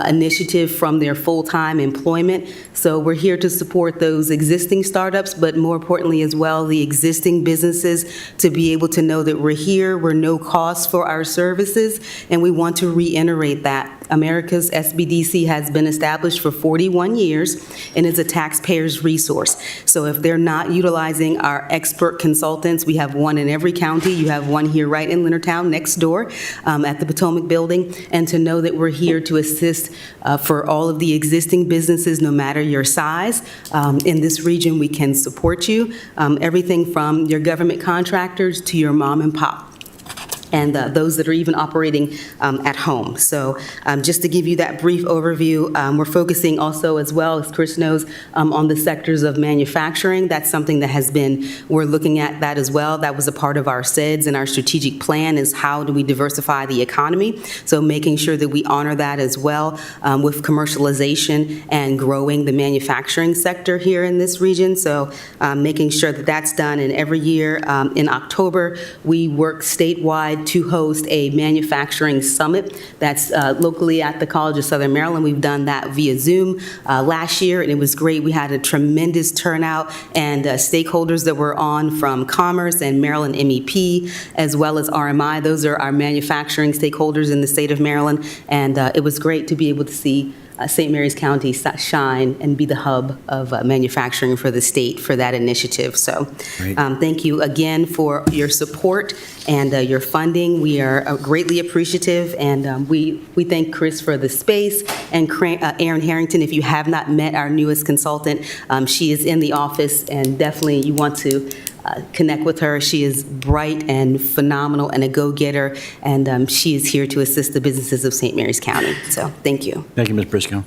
initiative from their full-time employment. So we're here to support those existing startups, but more importantly as well, the existing businesses to be able to know that we're here, we're no cost for our services, and we want to reiterate that. America's SBDC has been established for 41 years and is a taxpayer's resource. So if they're not utilizing our expert consultants, we have one in every county. You have one here right in Leonardtown next door at the Potomac Building. And to know that we're here to assist for all of the existing businesses, no matter your size. In this region, we can support you. Everything from your government contractors to your mom and pop, and those that are even operating at home. So just to give you that brief overview, we're focusing also as well, as Chris knows, on the sectors of manufacturing. That's something that has been, we're looking at that as well. That was a part of our SEDS and our strategic plan is how do we diversify the economy. So making sure that we honor that as well with commercialization and growing the manufacturing sector here in this region. So making sure that that's done. And every year in October, we work statewide to host a manufacturing summit that's locally at the College of Southern Maryland. We've done that via Zoom last year, and it was great. We had a tremendous turnout, and stakeholders that were on from Commerce and Maryland MEP, as well as RMI. Those are our manufacturing stakeholders in the state of Maryland, and it was great to be able to see St. Mary's County shine and be the hub of manufacturing for the state for that initiative. So thank you again for your support and your funding. We are greatly appreciative, and we thank Chris for the space, and Erin Harrington, if you have not met our newest consultant, she is in the office, and definitely you want to connect with her. She is bright and phenomenal and a go-getter, and she is here to assist the businesses of St. Mary's County. So thank you. Thank you, Ms. Briscoe.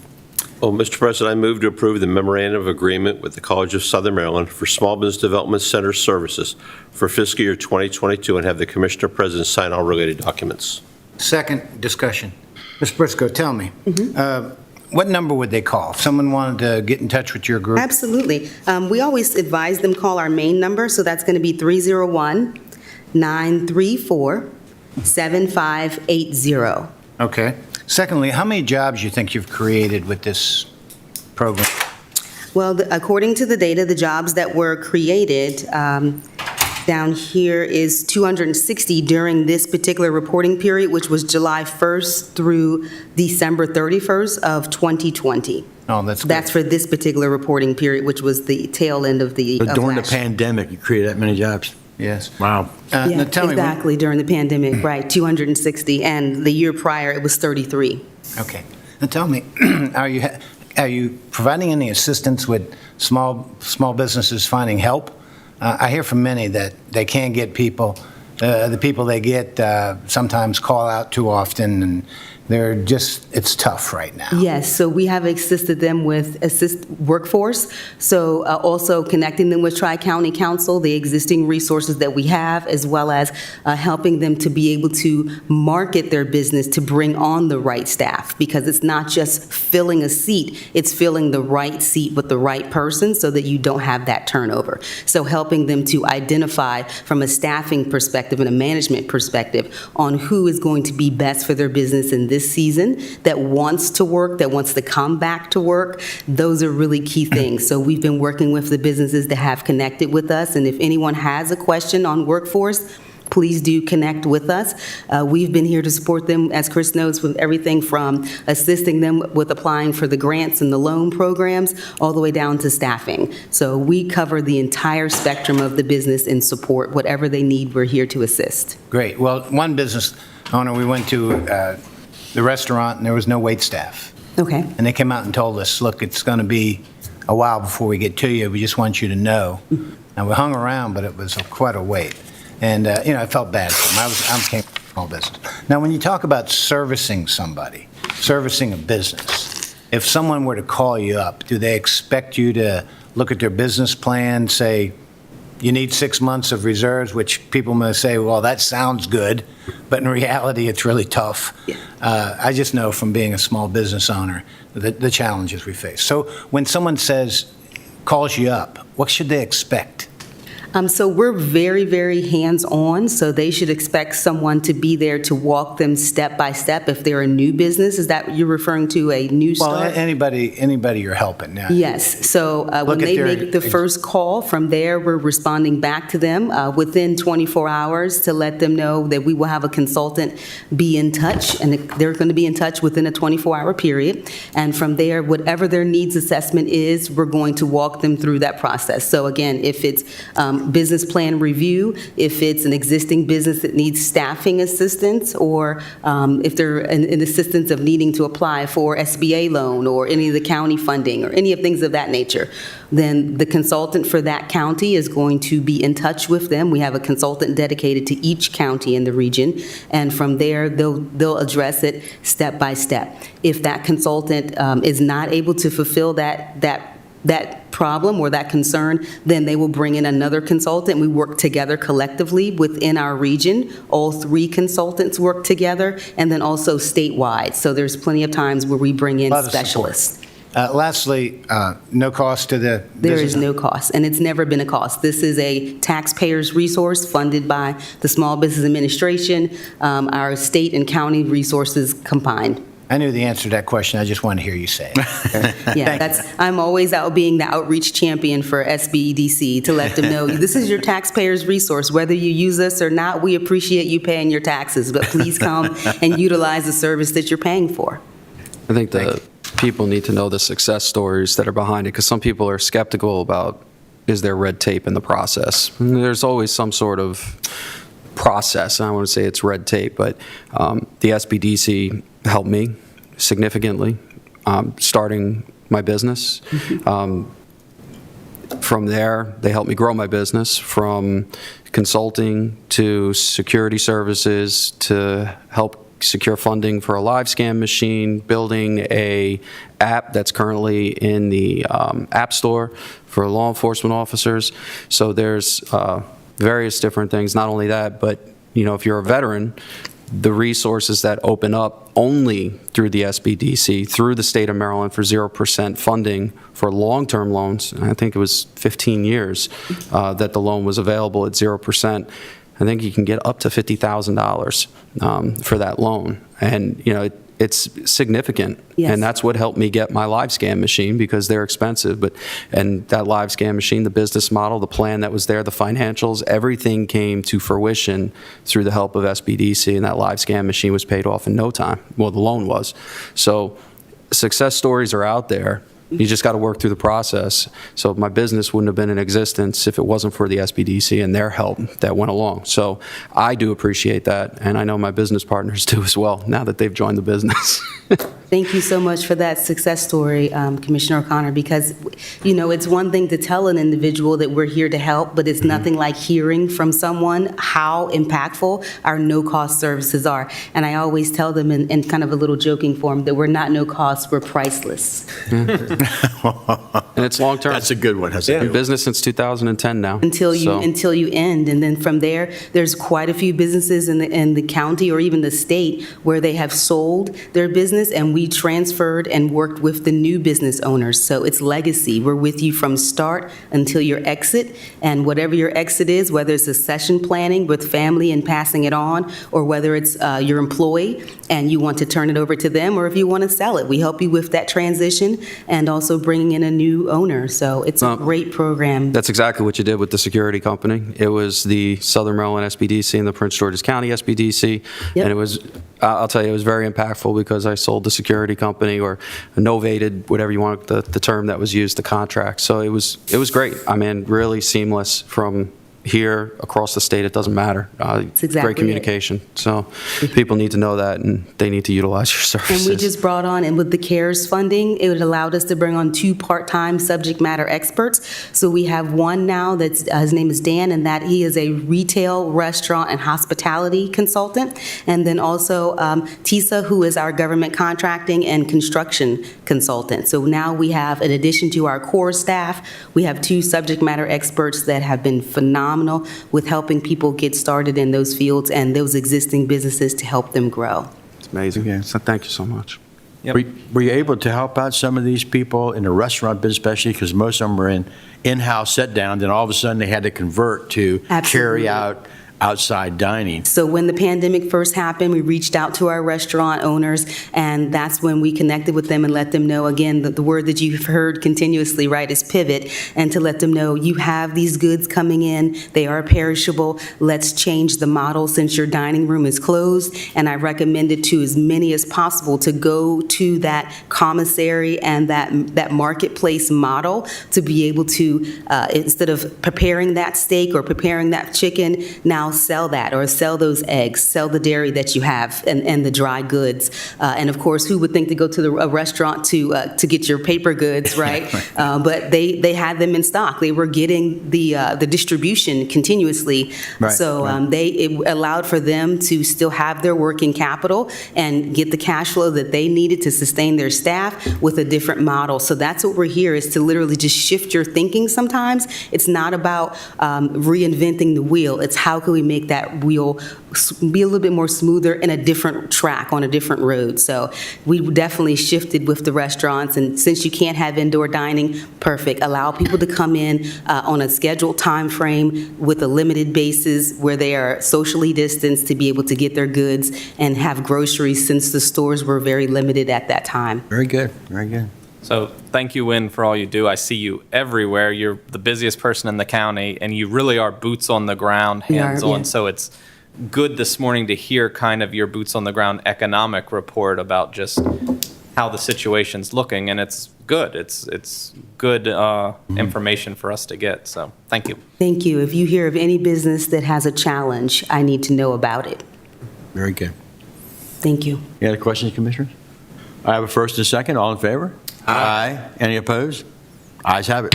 Well, Mr. President, I move to approve the memorandum of agreement with the College of Southern Maryland for Small Business Development Center services for fiscal year 2022 and have the Commissioner President sign all related documents. Second discussion. Ms. Briscoe, tell me, what number would they call if someone wanted to get in touch with your group? Absolutely. We always advise them call our main number, so that's going to be 301-934-7580. Okay. Secondly, how many jobs you think you've created with this program? Well, according to the data, the jobs that were created down here is 260 during this particular reporting period, which was July 1st through December 31st of 2020. Oh, that's good. That's for this particular reporting period, which was the tail end of the But during the last year. pandemic, you created that many jobs? Yes. Wow. Yeah, exactly, during the pandemic, right, 260, and the year prior, it was 33. Okay. Now tell me, are you providing any assistance with small businesses finding help? I hear from many that they can't get people. The people they get sometimes call out too often, and it's tough right now. Yes, so we have assisted them with workforce, so also connecting them with Tri-County Council, the existing resources that we have, as well as helping them to be able to market their business to bring on the right staff, because it's not just filling a seat, it's filling the right seat with the right person so that you don't have that turnover. So helping them to identify from a staffing perspective and a management perspective on who is going to be best for their business in this season, that wants to work, that wants to come back to work. Those are really key things. So we've been working with the businesses that have connected with us, and if anyone has a question on workforce, please do connect with us. We've been here to support them, as Chris knows, with everything from assisting them with applying for the grants and the loan programs, all the way down to staffing. So we cover the entire spectrum of the business and support whatever they need. We're here to assist. Great. Well, one business owner, we went to the restaurant, and there was no wait staff. Okay. And they came out and told us, look, it's going to be a while before we get to you. We just want you to know. And we hung around, but it was quite a wait. And, I felt bad for them. I came from small business. Now, when you talk about servicing somebody, servicing a business, if someone were to call you up, do they expect you to look at their business plan, say, you need 6 months of reserves, which people may say, well, that sounds good, but in reality, it's really tough. I just know from being a small business owner the challenges we face. So when someone calls you up, what should they expect? So we're very, very hands-on, so they should expect someone to be there to walk them step by step if they're a new business. Is that you're referring to, a new start? Well, anybody you're helping now. Yes. So when they make the first call, from there, we're responding back to them within 24 hours to let them know that we will have a consultant be in touch, and they're going to be in touch within a 24-hour period. And from there, whatever their needs assessment is, we're going to walk them through that process. So again, if it's business plan review, if it's an existing business that needs staffing assistance, or if they're in assistance of needing to apply for SBA loan or any of the county funding or any of things of that nature, then the consultant for that county is going to be in touch with them. We have a consultant dedicated to each county in the region, and from there, they'll address it step by step. If that consultant is not able to fulfill that problem or that concern, then they will bring in another consultant. We work together collectively within our region. All 3 consultants work together, and then also statewide. So there's plenty of times where we bring in specialists. Lastly, no cost to the business? There is no cost, and it's never been a cost. This is a taxpayer's resource funded by the Small Business Administration, our state and county resources combined. I knew the answer to that question. I just wanted to hear you say it. Yeah, I'm always out being the outreach champion for SBDC to let them know this is your taxpayer's resource. Whether you use us or not, we appreciate you paying your taxes, but please come and utilize the service that you're paying for. I think the people need to know the success stories that are behind it, because some people are skeptical about, is there red tape in the process? And there's always some sort of process. I don't want to say it's red tape, but the SBDC helped me significantly starting my business. From there, they helped me grow my business from consulting to security services to help secure funding for a live scan machine, building a app that's currently in the App Store for law enforcement officers. So there's various different things. Not only that, but if you're a veteran, the resources that open up only through the SBDC, through the state of Maryland for 0% funding for long-term loans. I think it was 15 years that the loan was available at 0%. I think you can get up to $50,000 for that loan. And, it's significant. Yes. And that's what helped me get my live scan machine, because they're expensive. And that live scan machine, the business model, the plan that was there, the financials, everything came to fruition through the help of SBDC, and that live scan machine was paid off in no time. Well, the loan was. So success stories are out there. You just got to work through the process. So my business wouldn't have been in existence if it wasn't for the SBDC and their help that went along. So I do appreciate that, and I know my business partners do as well, now that they've joined the business. Thank you so much for that success story, Commissioner O'Connor, because, it's one thing to tell an individual that we're here to help, but it's nothing like hearing from someone how impactful our no-cost services are. And I always tell them in kind of a little joking form that we're not no cost, we're priceless. And it's long-term. That's a good one. That's a Been good in business since 2010 now. Until you end, and then from there's quite a few businesses in the county or even the state where they have sold their business, and we transferred and worked with the new business owners. So it's legacy. We're with you from start until your exit, and whatever your exit is, whether it's succession planning with family and passing it on, or whether it's your employee and you want to turn it over to them, or if you want to sell it, we help you with that transition and also bringing in a new owner. So it's a great program. That's exactly what you did with the security company. It was the Southern Maryland SBDC and the Prince George's County SBDC. Yep. And it was, I'll tell you, it was very impactful, because I sold the security company, or novated, whatever you want, the term that was used, the contract. So it was great. I mean, really seamless from here across the state. It doesn't matter. That's exactly great communication. So people need to know that, and they need to utilize your services. And we just brought on, and with the CARES funding, it allowed us to bring on 2 part-time subject matter experts. So we have one now that's, his name is Dan, and that he is a retail, restaurant, and hospitality consultant. And then also Tisa, who is our government contracting and construction consultant. So now we have, in addition to our core staff, we have 2 subject matter experts that have been phenomenal with helping people get started in those fields and those existing businesses to help them grow. It's amazing. Yeah. So thank you so much. Yep. Were you able to help out some of these people in the restaurant business, especially because most of them were in-house sit-down, then all of a sudden they had to convert to carry out outside dining? So when the pandemic first happened, we reached out to our restaurant owners, and that's when we connected with them and let them know, again, the word that you've heard continuously, right, is pivot, and to let them know you have these goods coming in, they are perishable, let's change the model since your dining room is closed. And I recommended to as many as possible to go to that commissary and that marketplace model to be able to, instead of preparing that steak or preparing that chicken, now sell that, or sell those eggs, sell the dairy that you have, and the dry goods. And of course, who would think to go to a restaurant to get your paper goods, right? But they had them in stock. They were getting the distribution continuously. Right, So right. it allowed for them to still have their working capital and get the cash flow that they needed to sustain their staff with a different model. So that's what we're here, is to literally just shift your thinking sometimes. It's not about reinventing the wheel. It's how can we make that wheel be a little bit more smoother in a different track, on a different road. So we definitely shifted with the restaurants, and since you can't have indoor dining, perfect. Allow people to come in on a scheduled time frame with a limited basis where they are socially distanced to be able to get their goods and have groceries, since the stores were very limited at that time. Very good, very good. So thank you, Wynn, for all you do. I see you everywhere. You're the busiest person in the county, and you really are boots on the ground, We are, hands-on. yeah. So it's good this morning to hear kind of your boots on the ground economic report about just how the situation's looking, and it's good. It's good information for us to get, so thank you. Thank you. If you hear of any business that has a challenge, I need to know about it. Very good. Thank you. Any other questions, Commissioners? I have a first and second. All in favor? Aye. Any opposed? Ayes have it.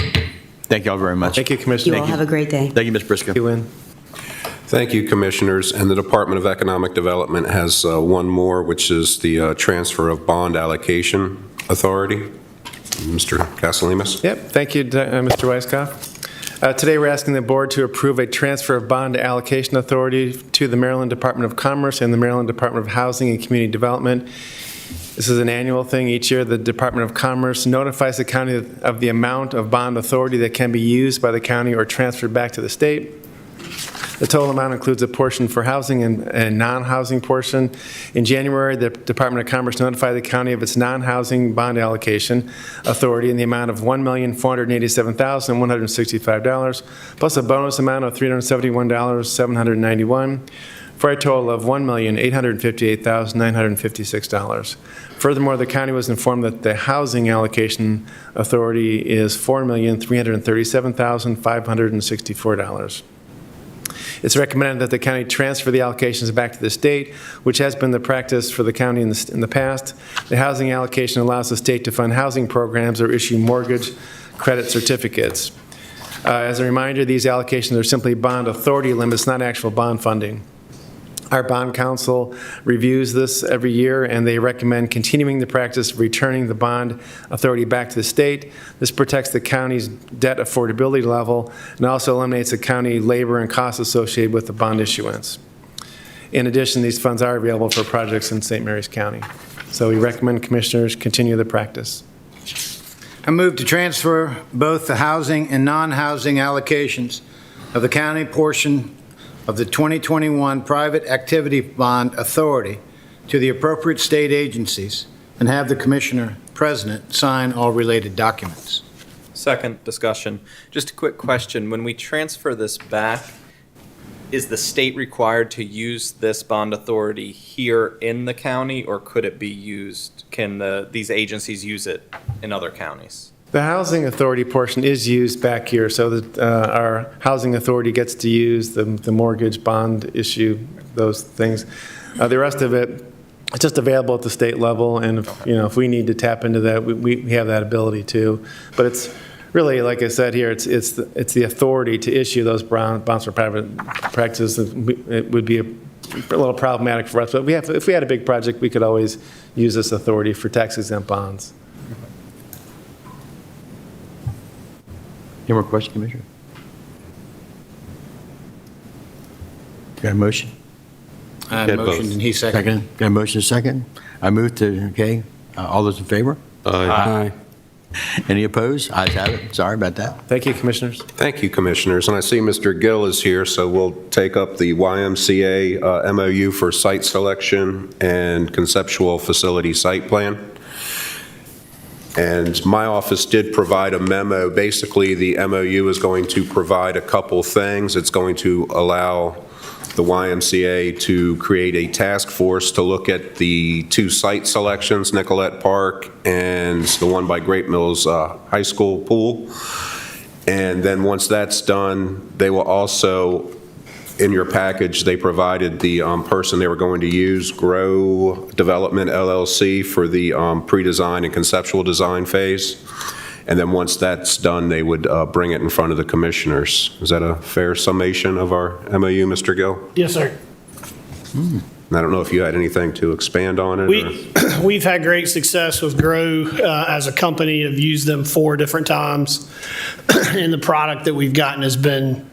Thank you all very much. Thank you, Commissioner. You all have a great day. Thank you, Ms. Briscoe. Thank you, Lynn. Thank you, Commissioners. And the Department of Economic Development has one more, which is the transfer of bond allocation authority. Mr. Castellanos? Yep, thank you, Mr. Weiskopf. Today, we're asking the board to approve a transfer of bond allocation authority to the Maryland Department of Commerce and the Maryland Department of Housing and Community Development. This is an annual thing. Each year, the Department of Commerce notifies the county of the amount of bond authority that can be used by the county or transferred back to the state. The total amount includes a portion for housing and non-housing portion. In January, the Department of Commerce notified the county of its non-housing bond allocation authority in the amount of $1,487,165, plus a bonus amount of $371,791, for a total of $1,858,956. Furthermore, the county was informed that the housing allocation authority is $4,337,564. It's recommended that the county transfer the allocations back to the state, which has been the practice for the county in the past. The housing allocation allows the state to fund housing programs or issue mortgage credit certificates. As a reminder, these allocations are simply bond authority limits, not actual bond funding. Our bond council reviews this every year, and they recommend continuing the practice of returning the bond authority back to the state. This protects the county's debt affordability level and also eliminates the county labor and costs associated with the bond issuance. In addition, these funds are available for projects in St. Mary's County. So we recommend commissioners continue the practice. I move to transfer both the housing and non-housing allocations of the county portion of the 2021 Private Activity Bond Authority to the appropriate state agencies and have the Commissioner President sign all related documents. Second discussion. Just a quick question. When we transfer this back, is the state required to use this bond authority here in the county, or could it be used, can these agencies use it in other counties? The housing authority portion is used back here, so that our housing authority gets to use the mortgage bond issue, those things. The rest of it, it's just available at the state level, and if we need to tap into that, we have that ability to. But it's really, like I said here, it's the authority to issue those bonds for private practices. It would be a little problematic for us, but if we had a big project, we could always use this authority for tax-exempt bonds. Any more questions, Commissioner? Got a motion? I motioned and he seconded. Got a motion second? I move to, okay, all those in favor? Aye. Any opposed? Ayes have it. Sorry about that. Thank you, Commissioners. Thank you, Commissioners. And I see Mr. Gill is here, so we'll take up the YMCA MOU for site selection and conceptual facility site plan. And my office did provide a memo. Basically, the MOU is going to provide a couple things. It's going to allow the YMCA to create a task force to look at the two site selections, Nicollet Park and the one by Great Mills High School pool. And then once that's done, they will also, in your package, they provided the person they were going to use, Grow Development LLC, for the pre-design and conceptual design phase. And then once that's done, they would bring it in front of the commissioners. Is that a fair summation of our MOU, Mr. Gill? Yes, sir. I don't know if you had anything to expand on it. We've had great success with Grow as a company. I've used them 4 different times, and the product that we've gotten has been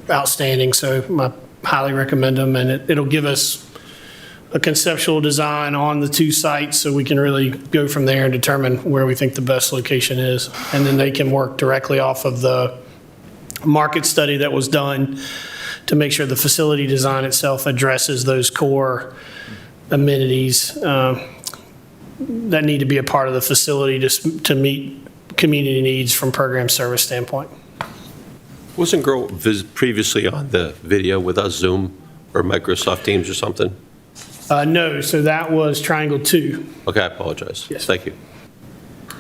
outstanding. So I highly recommend them, and it'll give us a conceptual design on the 2 sites so we can really go from there and determine where we think the best location is. And then they can work directly off of the market study that was done to make sure the facility design itself addresses those core amenities that need to be a part of the facility to meet community needs from program service standpoint. Wasn't Grow previously on the video with us, Zoom or Microsoft Teams or something? No, so that was Triangle 2. Okay, I apologize. Yes. Thank you.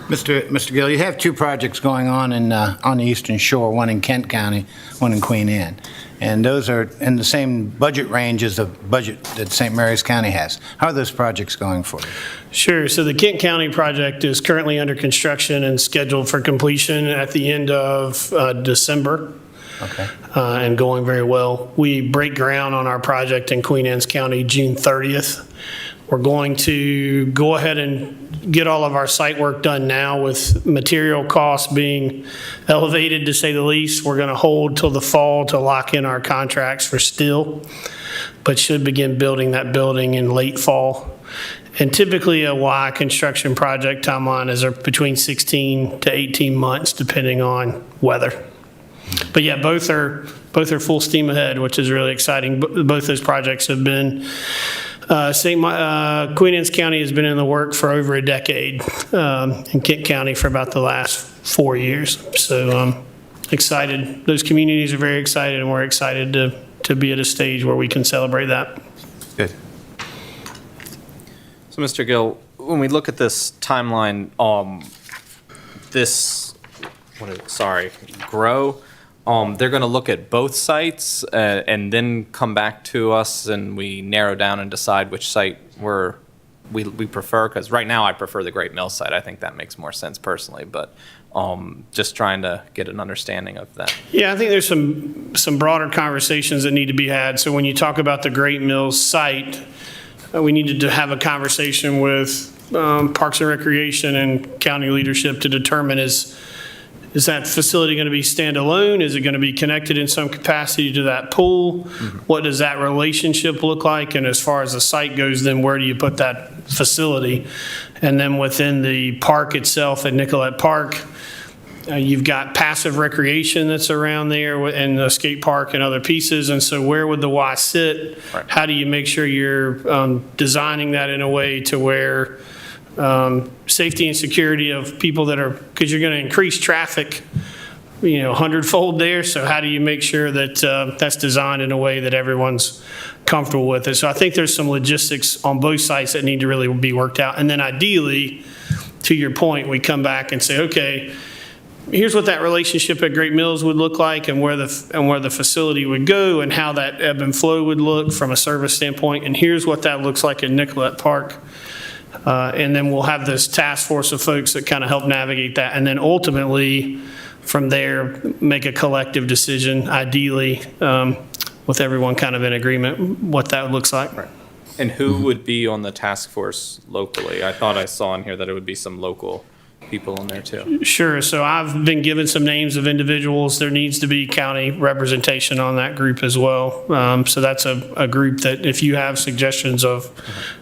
Mr. Gill, you have two projects going on on the Eastern Shore, one in Kent County, one in Queen Anne. And those are in the same budget range as the budget that St. Mary's County has. How are those projects going for you? Sure. So the Kent County project is currently under construction and scheduled for completion at the end of December. Okay. And going very well. We break ground on our project in Queen Anne's County June 30th. We're going to go ahead and get all of our site work done now with material costs being elevated, to say the least. We're going to hold till the fall to lock in our contracts for steel, but should begin building that building in late fall. And typically a Y construction project timeline is between 16 to 18 months, depending on weather. But yeah, both are full steam ahead, which is really exciting. Both those projects have been, Queen Anne's County has been in the work for over a decade, and Kent County for about the last 4 years. So excited. Those communities are very excited, and we're excited to be at a stage where we can celebrate that. Good. So, Mr. Gill, when we look at this timeline, GROW, they're going to look at both sites and then come back to us, and we narrow down and decide which site we prefer. Because right now I prefer the Great Mills site. I think that makes more sense personally, but just trying to get an understanding of that. Yeah, I think there's some broader conversations that need to be had. So when you talk about the Great Mills site, we needed to have a conversation with Parks and Recreation and county leadership to determine is that facility going to be standalone? Is it going to be connected in some capacity to that pool? Mm-hmm. What does that relationship look like? And as far as the site goes, then where do you put that facility? And then within the park itself at Nicollet Park, you've got passive recreation that's around there and the skate park and other pieces. And so where would the Y sit? Right. How do you make sure you're designing that in a way to where safety and security of people because you're going to increase traffic, 100-fold there. So how do you make sure that that's designed in a way that everyone's comfortable with it? So I think there's some logistics on both sites that need to really be worked out. And then ideally, to your point, we come back and say, okay, here's what that relationship at Great Mills would look like, and where the facility would go, and how that ebb and flow would look from a service standpoint. And here's what that looks like at Nicollet Park. And then we'll have this task force of folks that kind of help navigate that. And then ultimately, from there, make a collective decision, ideally, with everyone kind of in agreement, what that looks like. Right. And who would be on the task force locally? I thought I saw in here that it would be some local people in there too. Sure. So I've been given some names of individuals. There needs to be county representation on that group as well. So that's a group that if you have suggestions of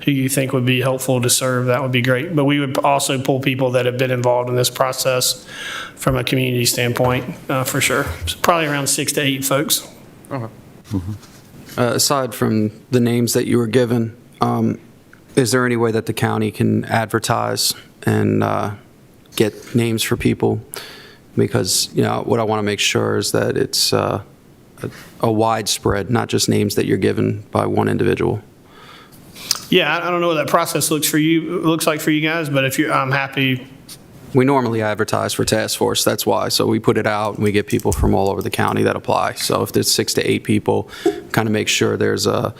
who you think would be helpful to serve, that would be great. But we would also pull people that have been involved in this process from a community standpoint, for sure. So probably around 6 to 8 folks. Okay. Mm-hmm. Aside from the names that you were given, is there any way that the county can advertise and get names for people? Because what I want to make sure is that it's a widespread, not just names that you're given by one individual. Yeah, I don't know what that process looks like for you guys, but I'm happy. We normally advertise for task force, that's why. So we put it out and we get people from all over the county that apply. So if there's 6 to 8 people, kind of make sure there's a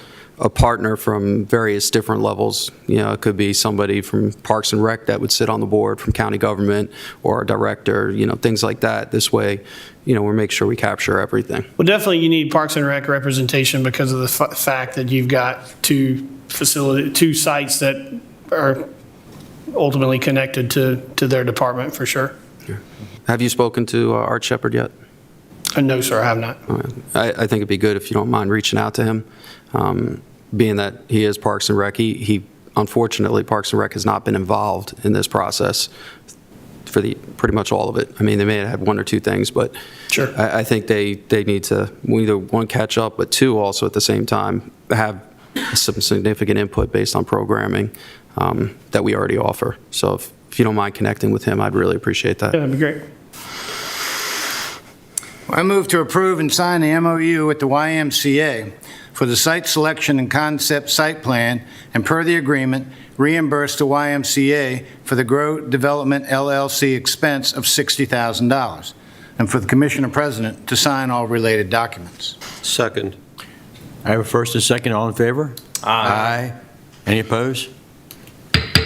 partner from various different levels. It could be somebody from Parks and Rec that would sit on the board, from county government, or a director, things like that. This way, we'll make sure we capture everything. Well, definitely you need Parks and Rec representation because of the fact that you've got two sites that are ultimately connected to their department, for sure. Have you spoken to Art Shepard yet? No, sir, I have not. I think it'd be good if you don't mind reaching out to him. Being that he is Parks and Rec, he unfortunately, Parks and Rec has not been involved in this process for pretty much all of it. I mean, they may have had 1 or 2 things, but sure. I think they need to either, 1, catch up, but 2, also at the same time have some significant input based on programming that we already offer. So if you don't mind connecting with him, I'd really appreciate that. Yeah, that'd be great. I move to approve and sign the MOU with the YMCA for the site selection and concept site plan, and per the agreement, reimburse the YMCA for the Grow Development LLC expense of $60,000, and for the Commissioner President to sign all related documents. Second. I have a first and second. All in favor? Aye. Any opposed?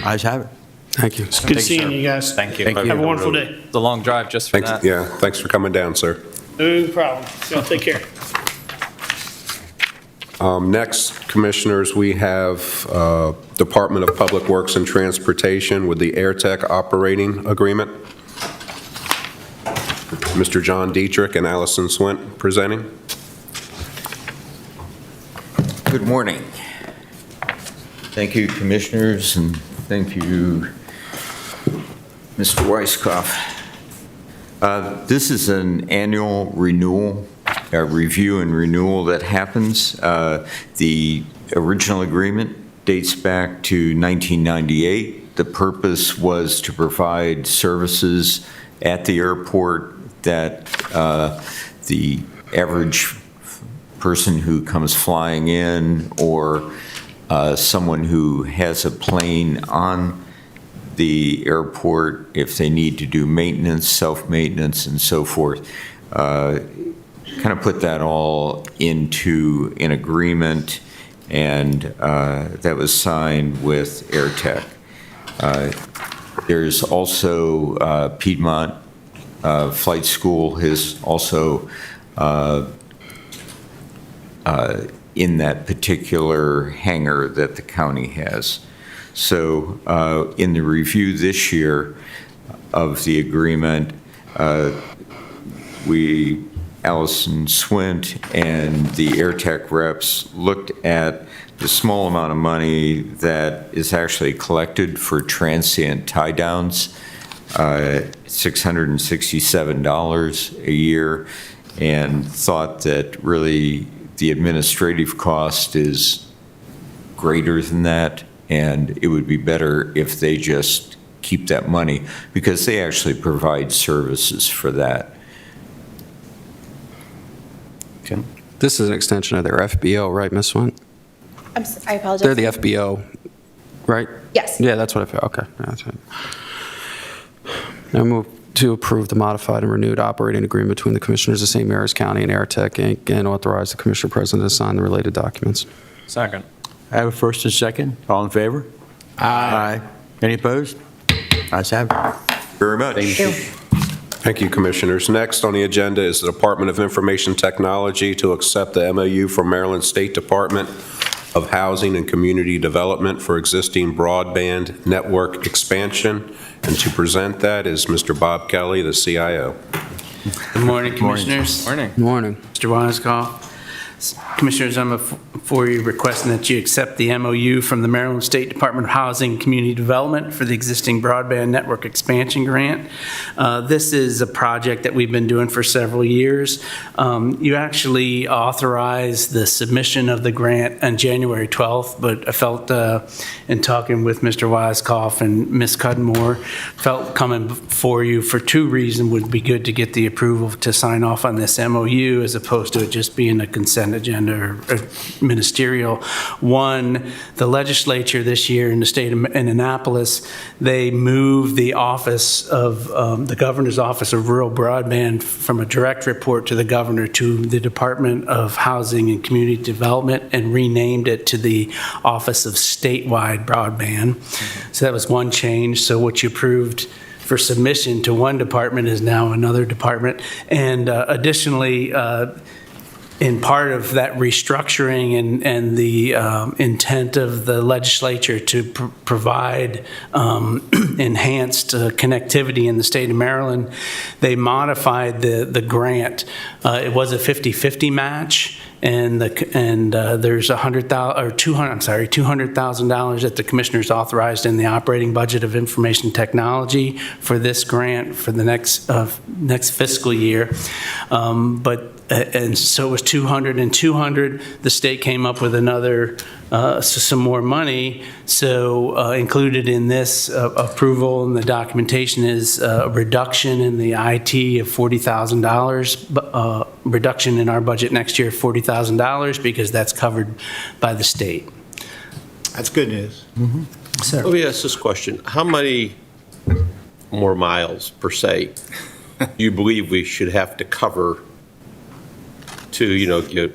Ayes have it. Thank you. Good seeing you guys. Thank you. Thank you. Have a wonderful day. The long drive just for Thanks, that. yeah, thanks for coming down, sir. No problem. Y'all take care. Next, Commissioners, we have Department of Public Works and Transportation with the AirTech operating agreement. Mr. John Dietrich and Allison Swint presenting. Good morning. Thank you, Commissioners, and thank you, Mr. Weisskopf. This is an annual renewal, review and renewal that happens. The original agreement dates back to 1998. The purpose was to provide services at the airport that the average person who comes flying in or someone who has a plane on the airport, if they need to do maintenance, self-maintenance, and so forth, kind of put that all into an agreement, and that was signed with AirTech. There's also Piedmont Flight School is also in that particular hangar that the county has. So in the review this year of the agreement, Allison Swint and the AirTech reps looked at the small amount of money that is actually collected for transient tie-downs, $667 a year, and thought that really the administrative cost is greater than that, and it would be better if they just keep that money because they actually provide services for that. Okay. This is an extension of their FBO, right, Ms. Swint? I apologize. They're the FBO, right? Yes. Yeah, that's what I felt. Okay. Yeah, that's right. I move to approve the modified and renewed operating agreement between the Commissioners of St. Mary's County and AirTech, Inc., and authorize the Commissioner President to sign the related documents. Second. I have a first and second. All in favor? Aye. Any opposed? Ayes have it. Very much. Thank you. Thank you, Commissioners. Next on the agenda is the Department of Information Technology to accept the MOU from Maryland State Department of Housing and Community Development for existing broadband network expansion. And to present that is Mr. Bob Kelly, the CIO. Good morning, Commissioners. Morning. Good morning. Mr. Weisskopf. Commissioners, I'm for you requesting that you accept the MOU from the Maryland State Department of Housing and Community Development for the existing broadband network expansion grant. This is a project that we've been doing for several years. You actually authorized the submission of the grant on January 12th, but I felt in talking with Mr. Weisskopf and Ms. Cudmore, felt coming before you for two reasons would be good to get the approval to sign off on this MOU as opposed to it just being a consent agenda or ministerial. One, the legislature this year in the state of Annapolis, they moved the office of the governor's office of rural broadband from a direct report to the governor to the Department of Housing and Community Development and renamed it to the Office of Statewide Broadband. So that was one change. So what you approved for submission to one department is now another department. And additionally, in part of that restructuring and the intent of the legislature to provide enhanced connectivity in the state of Maryland, they modified the grant. It was a 50-50 match, and there's $200,000 that the commissioners authorized in the operating budget of information technology for this grant for the next fiscal year. And so it was 200 and 200. The state came up with another, some more money. So included in this approval and the documentation is a reduction in the IT of $40,000, reduction in our budget next year of $40,000 because that's covered by the state. That's good news. Let me ask this question. How many more miles, per se, do you believe we should have to cover to, get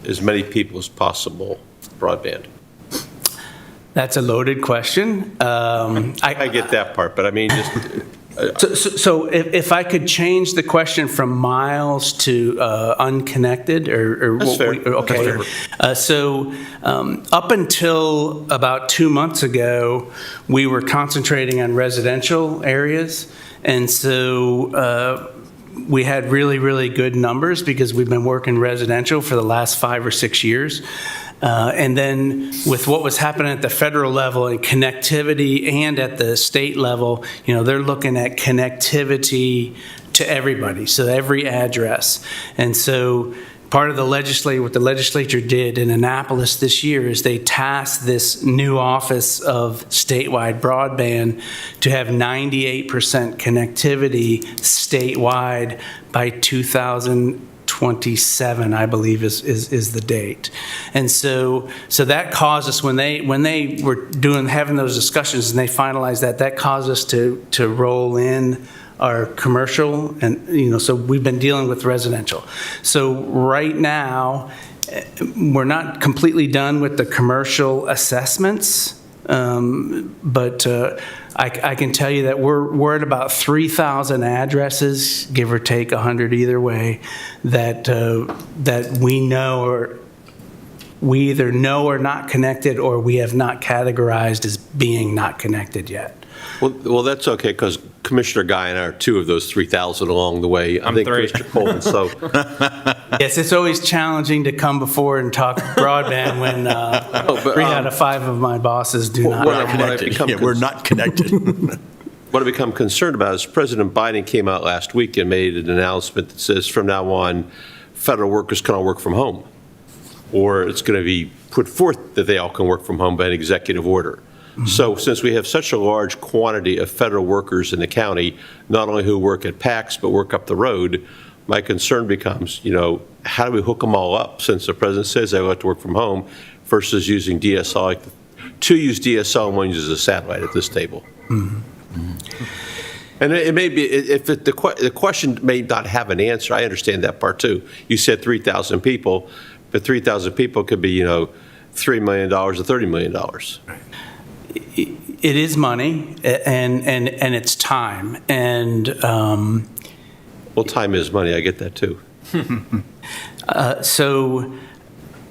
as many people as possible broadband? That's a loaded question. I get that part, but I mean, just... So if I could change the question from miles to unconnected, or That's what fair. okay. That's So up until about 2 months ago, we were concentrating on residential areas, and so we had really, really good numbers because we've been working residential for the last 5 or 6 years. And then with what was happening at the federal level and connectivity and at the state level, they're looking at connectivity to everybody, so every address. And so part of what the legislature did in Annapolis this year is they tasked this new office of statewide broadband to have 98% connectivity statewide by 2027, I believe is the date. And so that caused us, when they were having those discussions and they finalized that caused us to roll in our commercial, and so we've been dealing with residential. So right now, we're not completely done with the commercial assessments, but I can tell you that we're at about 3,000 addresses, give or take 100 either way, that we know, or we either know are not connected or we have not categorized as being not connected yet. Well, that's okay, because Commissioner Guy and I are 2 of those 3,000 along the way. I think 3. Commissioner Coleman, so. Yes, it's always challenging to come before and talk broadband when 3 out of 5 of my bosses do not. We're not connected. What I become concerned about is President Biden came out last week and made an announcement that says from now on, federal workers can all work from home, or it's going to be put forth that they all can work from home by an executive order. So since we have such a large quantity of federal workers in the county, not only who work at PACS but work up the road, my concern becomes, how do we hook them all up since the president says they like to work from home versus using DSL, to use DSL and one uses a satellite at this table. And it may be, if the question may not have an answer, I understand that part too. You said 3,000 people, but 3,000 people could be, $3 million or $30 million. It is money, and it's time, and well, time is money. I get that too.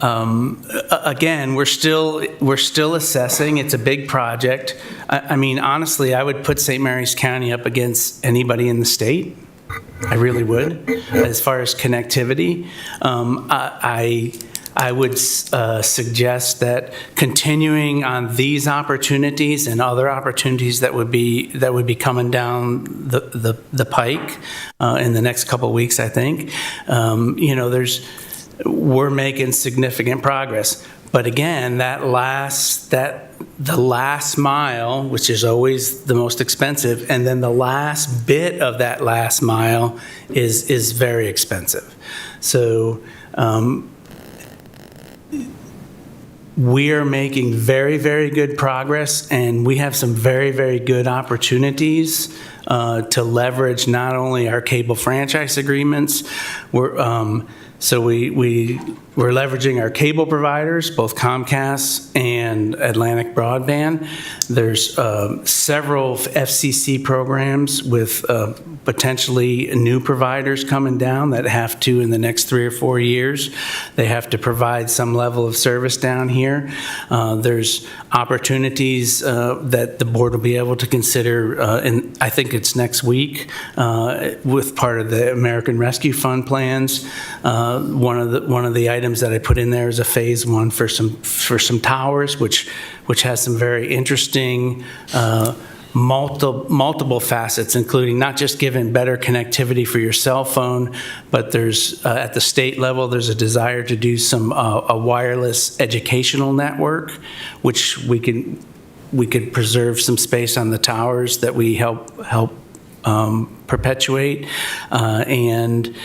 Again, we're still assessing. It's a big project. I mean, honestly, I would put St. Mary's County up against anybody in the state. I really would, as far as connectivity. I would suggest that continuing on these opportunities and other opportunities that would be coming down the pike in the next couple of weeks, I think. We're making significant progress. But again, the last mile, which is always the most expensive, and then the last bit of that last mile is very expensive. So we are making very, very good progress, and we have some very, very good opportunities to leverage not only our cable franchise agreements. We're leveraging our cable providers, both Comcast and Atlantic Broadband. There's several FCC programs with potentially new providers coming down that have to, in the next 3 or 4 years, they have to provide some level of service down here. There's opportunities that the board will be able to consider, I think it's next week, with part of the American Rescue Fund plans. One of the items that I put in there is a phase one for some towers, which has some very interesting multiple facets, including not just giving better connectivity for your cell phone, but there's at the state level, there's a desire to do some a wireless educational network, which we could preserve some space on the towers that we help perpetuate, and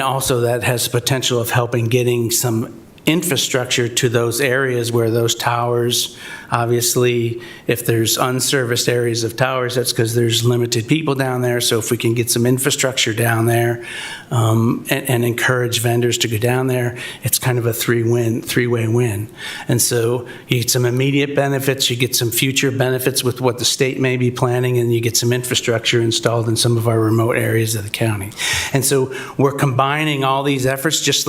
also that has potential of helping getting some infrastructure to those areas where those towers, obviously, if there's unserviced areas of towers, that's because there's limited people down there. So if we can get some infrastructure down there and encourage vendors to go down there, it's kind of a three-way win. And so you get some immediate benefits, you get some future benefits with what the state may be planning, and you get some infrastructure installed in some of our remote areas of the county. And so we're combining all these efforts just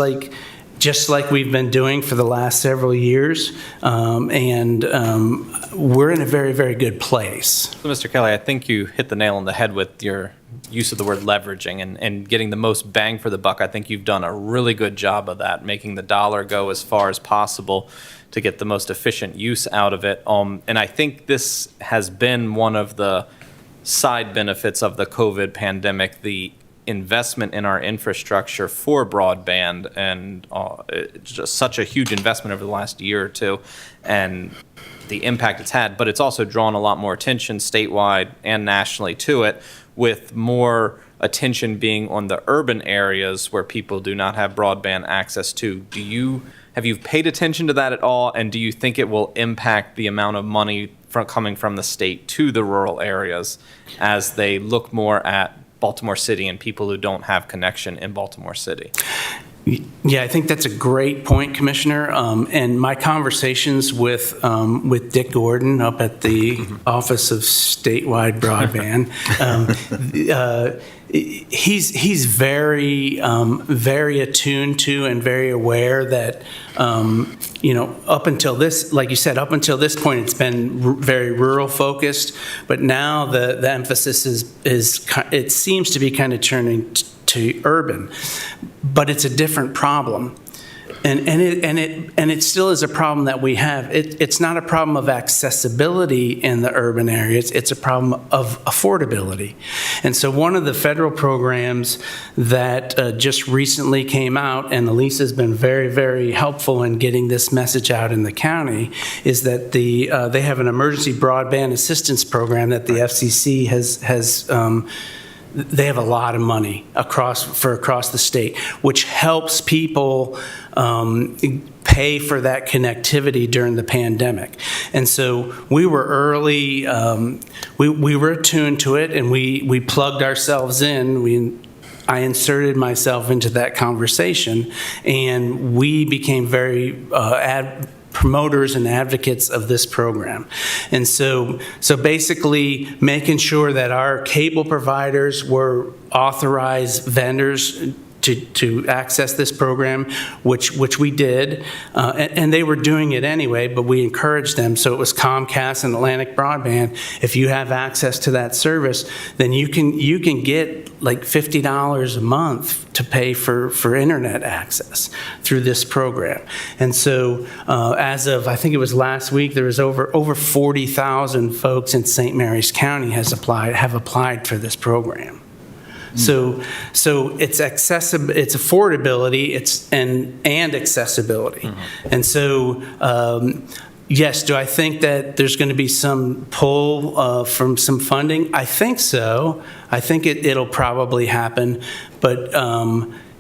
like we've been doing for the last several years, and we're in a very, very good place. So, Mr. Kelly, I think you hit the nail on the head with your use of the word leveraging and getting the most bang for the buck. I think you've done a really good job of that, making the dollar go as far as possible to get the most efficient use out of it. And I think this has been one of the side benefits of the COVID pandemic, the investment in our infrastructure for broadband, and just such a huge investment over the last year or two, and the impact it's had. But it's also drawn a lot more attention statewide and nationally to it, with more attention being on the urban areas where people do not have broadband access to. Have you paid attention to that at all, and do you think it will impact the amount of money coming from the state to the rural areas as they look more at Baltimore City and people who don't have connection in Baltimore City? Yeah, I think that's a great point, Commissioner. And my conversations with Dick Gordon up at the Office of Statewide Broadband, he's very very attuned to and very aware that up until this, like you said, up until this point, it's been very rural focused, but now the emphasis is it seems to be kind of turning to urban, but it's a different problem. And it still is a problem that we have. It's not a problem of accessibility in the urban areas. It's a problem of affordability. And so one of the federal programs that just recently came out, and Elisa has been very, very helpful in getting this message out in the county, is that they have an emergency broadband assistance program that the FCC has they have a lot of money across the state, which helps people pay for that connectivity during the pandemic. And so we were early, we were attuned to it, and we plugged ourselves in. I inserted myself into that conversation, and we became very promoters and advocates of this program. And so basically making sure that our cable providers were authorized vendors to access this program, which we did, and they were doing it anyway, but we encouraged them. So it was Comcast and Atlantic Broadband. If you have access to that service, then you can get like $50 a month to pay for internet access through this program. And so as of, I think it was last week, there was over 40,000 folks in St. Mary's County have applied for this program. So it's it's affordability, and accessibility. And so yes, do I think that there's going to be some pull from some funding? I think so. I think it'll probably happen, but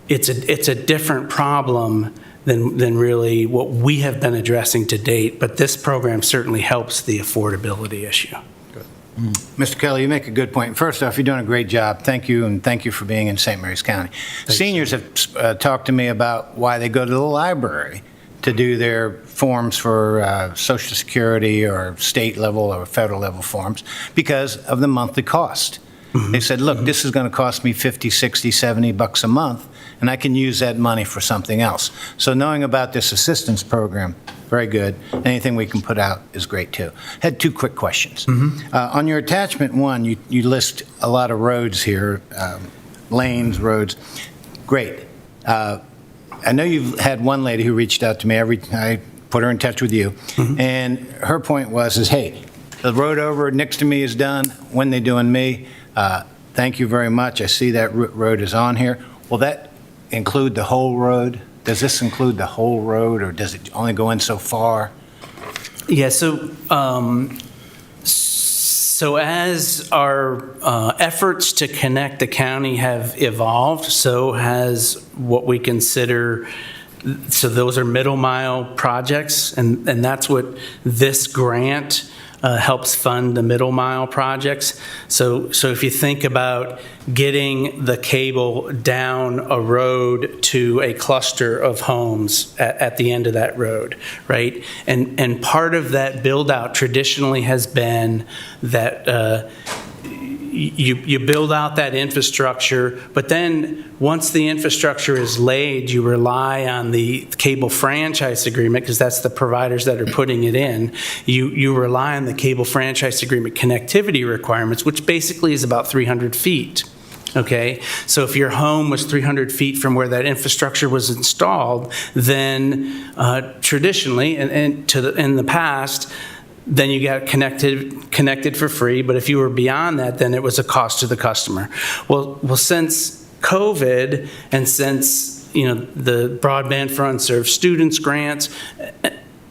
it's a different problem than really what we have been addressing to date. But this program certainly helps the affordability issue. Mr. Kelly, you make a good point. First off, you're doing a great job. Thank you, and thank you for being in St. Mary's County. Seniors have talked to me about why they go to the library to do their forms for Social Security or state level or federal level forms because of the monthly cost. They said, look, this is going to cost me $50, $60, $70 a month, and I can use that money for something else. So knowing about this assistance program, very good. Anything we can put out is great, too. Had two quick questions. On your attachment one, you list a lot of roads here, lanes, roads. Great. I know you've had one lady who reached out to me. I put her in touch with you, and her point was, hey, the road over next to me is done. When they doing me? Thank you very much. I see that road is on here. Will that include the whole road? Does this include the whole road, or does it only go in so far? Yeah, so as our efforts to connect the county have evolved, so has what we consider, so those are middle mile projects, and that's what this grant helps fund, the middle mile projects. So if you think about getting the cable down a road to a cluster of homes at the end of that road, right? And part of that build out traditionally has been that you build out that infrastructure, but then once the infrastructure is laid, you rely on the cable franchise agreement, because that's the providers that are putting it in. You rely on the cable franchise agreement connectivity requirements, which basically is about 300 feet. Okay, so if your home was 300 feet from where that infrastructure was installed, then traditionally and in the past, then you got connected for free. But if you were beyond that, then it was a cost to the customer. Well, since COVID and since the Broadband for Unserved Students grants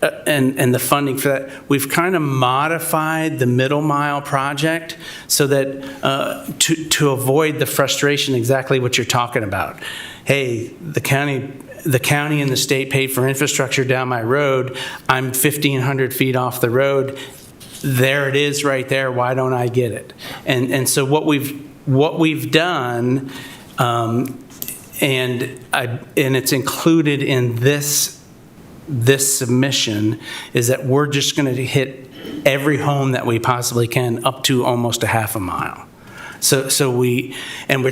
and the funding for that, we've kind of modified the middle mile project so that to avoid the frustration, exactly what you're talking about. Hey, the county and the state paid for infrastructure down my road. I'm 1,500 feet off the road. There it is right there. Why don't I get it? And so what we've done, and it's included in this submission, is that we're just going to hit every home that we possibly can up to almost a half a mile. So we're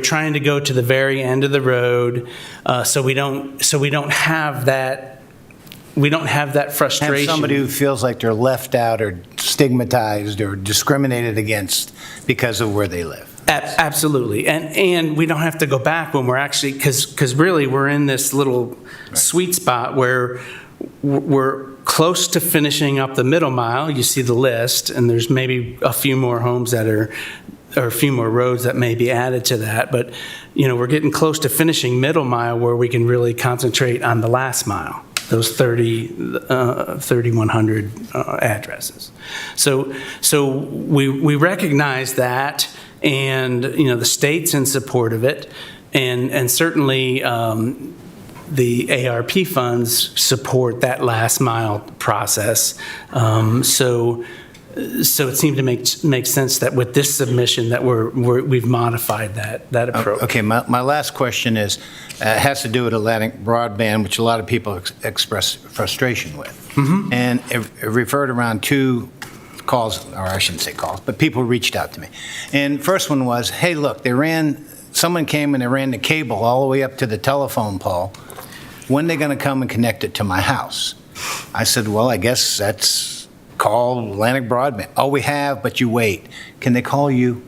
trying to go to the very end of the road, so we don't have that frustration. Have somebody who feels like they're left out or stigmatized or discriminated against because of where they live. Absolutely, and we don't have to go back when we're actually, because really we're in this little sweet spot where we're close to finishing up the middle mile. You see the list, and there's maybe a few more homes that are, or a few more roads that may be added to that. But, we're getting close to finishing middle mile where we can really concentrate on the last mile, those 3,100 addresses. So we recognize that, and, the state's in support of it, and certainly the ARP funds support that last mile process. So it seemed to make sense that with this submission that we've modified that approach. Okay, my last question has to do with Atlantic Broadband, which a lot of people express frustration with. And it referred around two calls, or I shouldn't say calls, but people reached out to me. And first one was, hey, look, someone came and they ran the cable all the way up to the telephone pole. When are they going to come and connect it to my house? I said, well, I guess that's call Atlantic Broadband. Oh, we have, but you wait. Can they call you?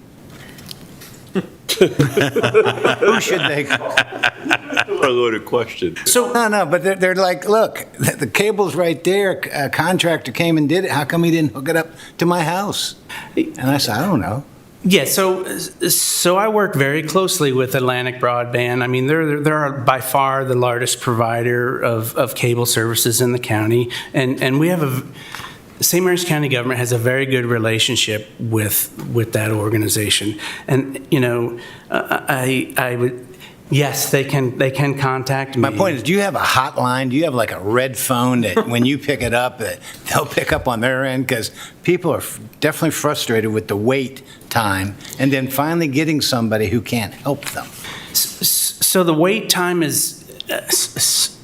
Who should they call? A loaded question. No, but they're like, look, the cable's right there. A contractor came and did it. How come he didn't hook it up to my house? And I said, I don't know. Yeah, so I work very closely with Atlantic Broadband. I mean, they're by far the largest provider of cable services in the county, and we have St. Mary's County government has a very good relationship with that organization. And I would, yes, they can contact me. My point is, do you have a hotline? Do you have like a red phone that when you pick it up, that they'll pick up on their end? Because people are definitely frustrated with the wait time and then finally getting somebody who can't help them. So the wait time is,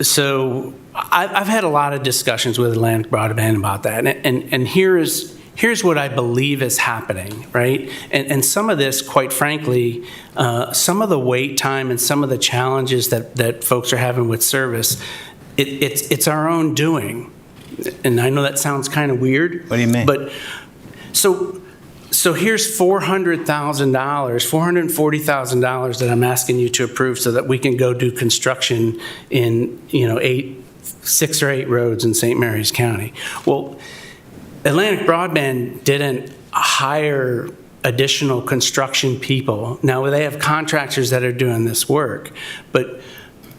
so I've had a lot of discussions with Atlantic Broadband about that. And here's here's what I believe is happening, right? And some of this, quite frankly, some of the wait time and some of the challenges that folks are having with service, it's our own doing. And I know that sounds kind of weird. What do you mean? But so here's $400,000, $440,000 that I'm asking you to approve so that we can go do construction in, 6 or 8 roads in St. Mary's County. Well, Atlantic Broadband didn't hire additional construction people. Now, they have contractors that are doing this work, but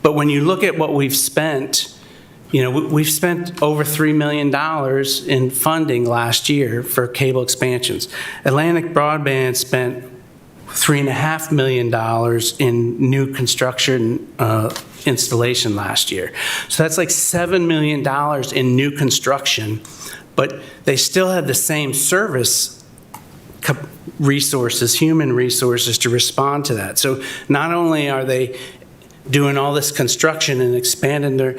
when you look at what we've spent, we've spent over $3 million in funding last year for cable expansions. Atlantic Broadband spent $3.5 million in new construction installation last year. So that's like $7 million in new construction, but they still have the same service resources, human resources to respond to that. So not only are they doing all this construction and expanding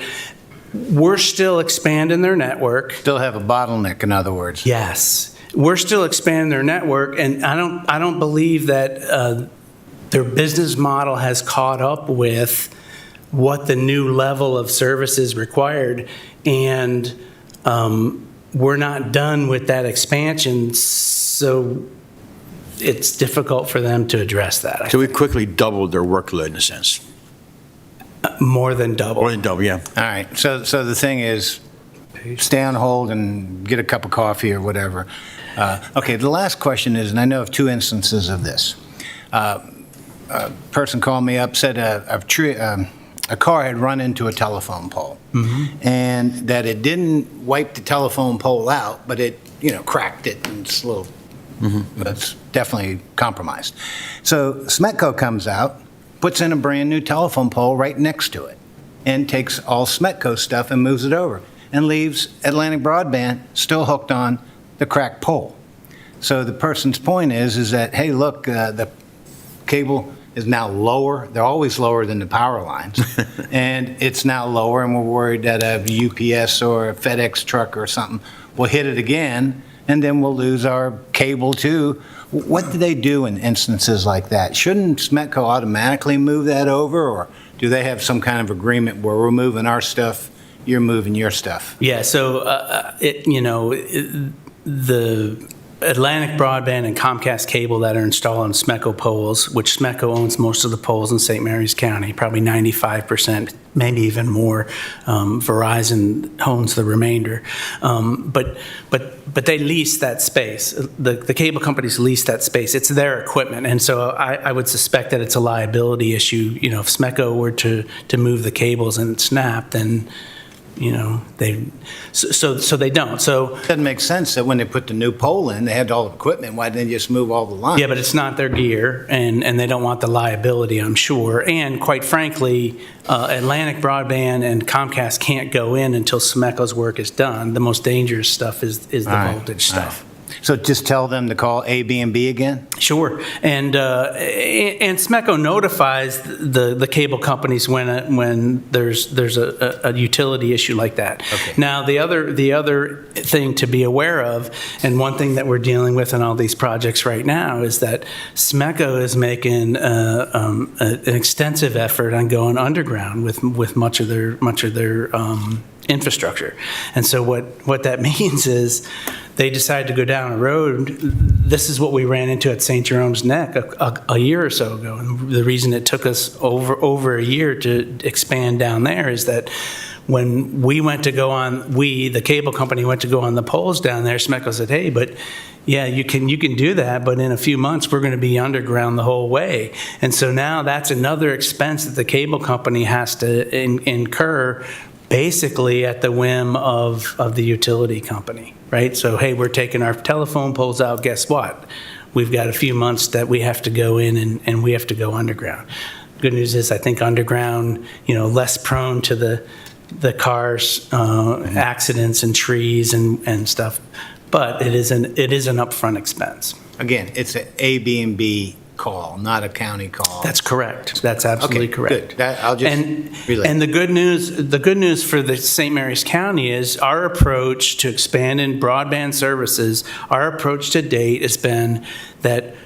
we're still expanding their network. Still have a bottleneck, in other words. Yes. We're still expanding their network, and I don't believe that their business model has caught up with what the new level of service is required, and we're not done with that expansion, so it's difficult for them to address that. So we quickly doubled their workload in a sense. More than double. More than double, yeah. All right, so the thing is, stay on hold and get a cup of coffee or whatever. Okay, the last question is, and I know of 2 instances of this. A person called me up, said a car had run into a telephone pole, and that it didn't wipe the telephone pole out, but it, cracked it, and it's a little, that's definitely compromised. So Smetco comes out, puts in a brand new telephone pole right next to it, and takes all Smetco stuff and moves it over, and leaves Atlantic Broadband still hooked on the cracked pole. So the person's point is that, hey, look, the cable is now lower. They're always lower than the power lines. And it's now lower, and we're worried that a UPS or a FedEx truck or something will hit it again, and then we'll lose our cable too. What do they do in instances like that? Shouldn't Smetco automatically move that over, or do they have some kind of agreement where we're moving our stuff, you're moving your stuff? Yeah, so, the Atlantic Broadband and Comcast Cable that are installed on Smetco poles, which Smetco owns most of the poles in St. Mary's County, probably 95%, maybe even more. Verizon owns the remainder. But they lease that space. The cable companies lease that space. It's their equipment. And so I would suspect that it's a liability issue. If Smetco were to move the cables and snap, then so they don't. So it doesn't make sense that when they put the new pole in, they had all the equipment. Why didn't they just move all the lines? Yeah, but it's not their gear, and they don't want the liability, I'm sure. And quite frankly, Atlantic Broadband and Comcast can't go in until Smetco's work is done. The most dangerous stuff is the voltage stuff. So just tell them to call A&B again? Sure. And Smetco notifies the cable companies when there's a utility issue like that. Okay. Now, the other thing to be aware of, and one thing that we're dealing with in all these projects right now, is that Smetco is making an extensive effort on going underground with much of their infrastructure. And so what that means is they decided to go down a road. This is what we ran into at St. Jerome's Neck a year or so ago. And the reason it took us over a year to expand down there is that when we went to go on, the cable company went to go on the poles down there, Smetco said, hey, but yeah, you can do that, but in a few months we're going to be underground the whole way. And so now that's another expense that the cable company has to incur, basically at the whim of the utility company, right? So, hey, we're taking our telephone poles out. Guess what? We've got a few months that we have to go in and we have to go underground. Good news is I think underground, less prone to the cars, accidents and trees and stuff, but it is an upfront expense. Again, it's an A&B call, not a county call. That's correct. That's absolutely Okay, correct. good. I'll just relay. And the good news for the St. Mary's County is our approach to expanding broadband services, our approach to date has been that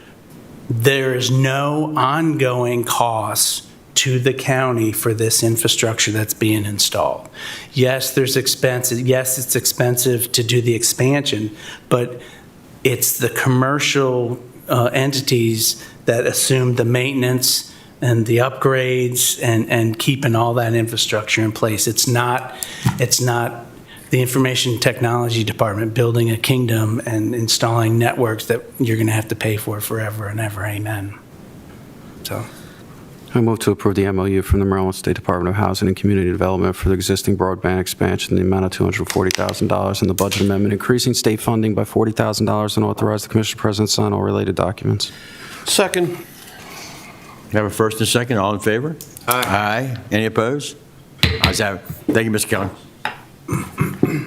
there is no ongoing cost to the county for this infrastructure that's being installed. Yes, there's expenses. Yes, it's expensive to do the expansion, but it's the commercial entities that assume the maintenance and the upgrades and keeping all that infrastructure in place. It's not the information technology department building a kingdom and installing networks that you're going to have to pay for forever and ever. Amen. So. I move to approve the MOU from the Maryland State Department of Housing and Community Development for the existing broadband expansion in the amount of $240,000 and the budget amendment, increasing state funding by $40,000 and authorize the Commissioner President to sign all related documents. Second. We have a first and second. All in favor? Aye. Any opposed? Ayes have it. Thank you, Mr. Kelly.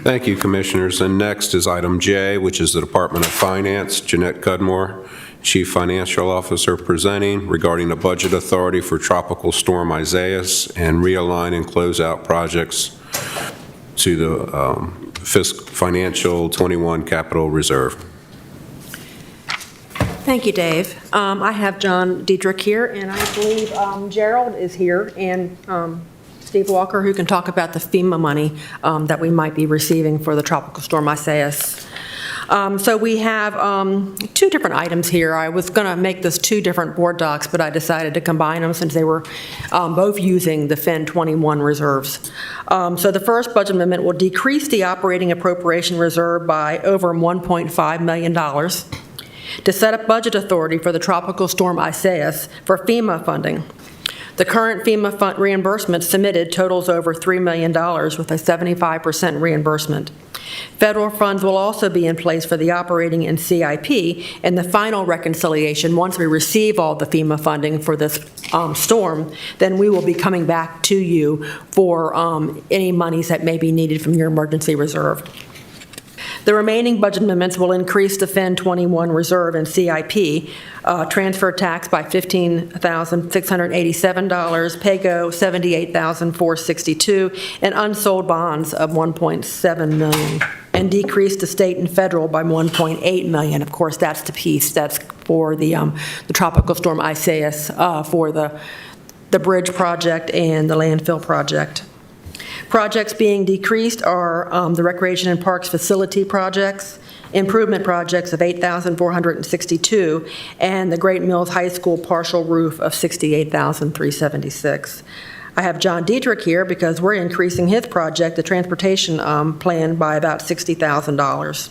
Thank you, Commissioners. And next is item J, which is the Department of Finance. Jeanette Cudmore, Chief Financial Officer, presenting regarding the budget authority for Tropical Storm Isaias and realign and close out projects to the financial 21 capital reserve. Thank you, Dave. I have John Diedrich here, and I believe Gerald is here, and Steve Walker, who can talk about the FEMA money that we might be receiving for the Tropical Storm Isaias. So we have two different items here. I was going to make this two different board docs, but I decided to combine them since they were both using the FIN 21 reserves. So the first budget amendment will decrease the operating appropriation reserve by over $1.5 million to set up budget authority for the Tropical Storm Isaias for FEMA funding. The current FEMA fund reimbursement submitted totals over $3 million with a 75% reimbursement. Federal funds will also be in place for the operating and CIP, and the final reconciliation, once we receive all the FEMA funding for this storm, then we will be coming back to you for any monies that may be needed from your emergency reserve. The remaining budget amendments will increase the FIN 21 reserve and CIP, transfer tax by $15,687, PAYGO $78,462, and unsold bonds of $1.7 million, and decrease the state and federal by $1.8 million. Of course, that's the piece that's for the Tropical Storm Isaias, for the bridge project and the landfill project. Projects being decreased are the Recreation and Parks facility projects, improvement projects of $8,462, and the Great Mills High School partial roof of $68,376. I have John Diedrich here because we're increasing his project, the transportation plan, by about $60,000.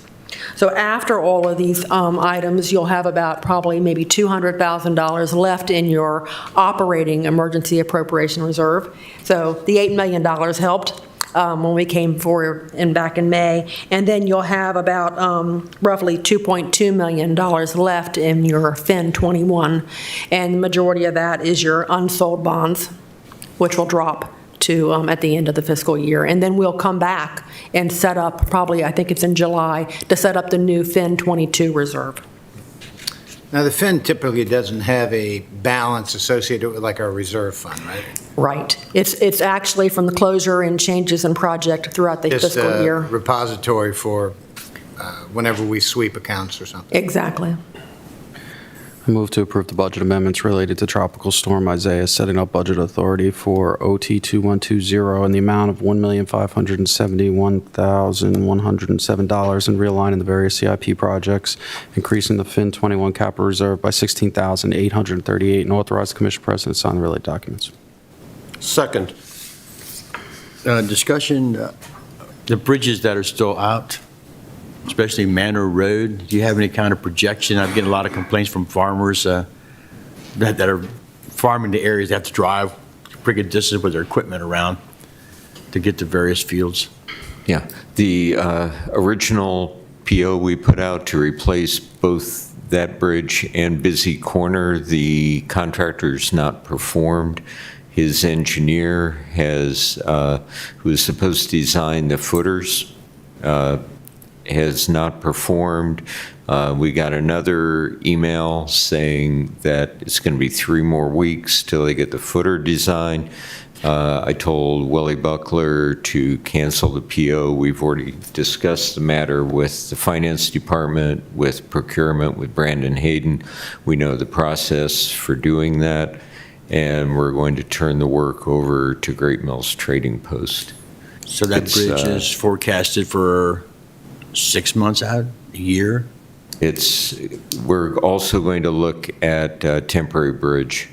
So after all of these items, you'll have about probably maybe $200,000 left in your operating emergency appropriation reserve. So the $8 million helped when we came forward back in May. And then you'll have about roughly $2.2 million left in your FIN 21. And the majority of that is your unsold bonds, which will drop to at the end of the fiscal year. And then we'll come back and set up, probably, I think it's in July, to set up the new FIN 22 reserve. Now, the FIN typically doesn't have a balance associated with like our reserve fund, right? Right. It's actually from the closure and changes in project throughout the fiscal year. Just a repository for whenever we sweep accounts or something. Exactly. I move to approve the budget amendments related to Tropical Storm Isaias, setting up budget authority for OT 2120 in the amount of $1,571,107 and realigning the various CIP projects, increasing the FIN 21 capital reserve by $16,838, and authorize the Commission President to sign the related documents. Second. Discussion, the bridges that are still out, especially Manor Road. Do you have any kind of projection? I'm getting a lot of complaints from farmers that are farming the areas that have to drive pretty good distance with their equipment around to get to various fields. Yeah, the original PO we put out to replace both that bridge and Busy Corner, the contractor's not performed. His engineer has, who was supposed to design the footers, has not performed. We got another email saying that it's going to be 3 more weeks till they get the footer design. I told Willie Buckler to cancel the PO. We've already discussed the matter with the Finance Department, with procurement, with Brandon Hayden. We know the process for doing that, and we're going to turn the work over to Great Mills Trading Post. So that bridge is forecasted for 6 months out, a year? We're also going to look at a temporary bridge.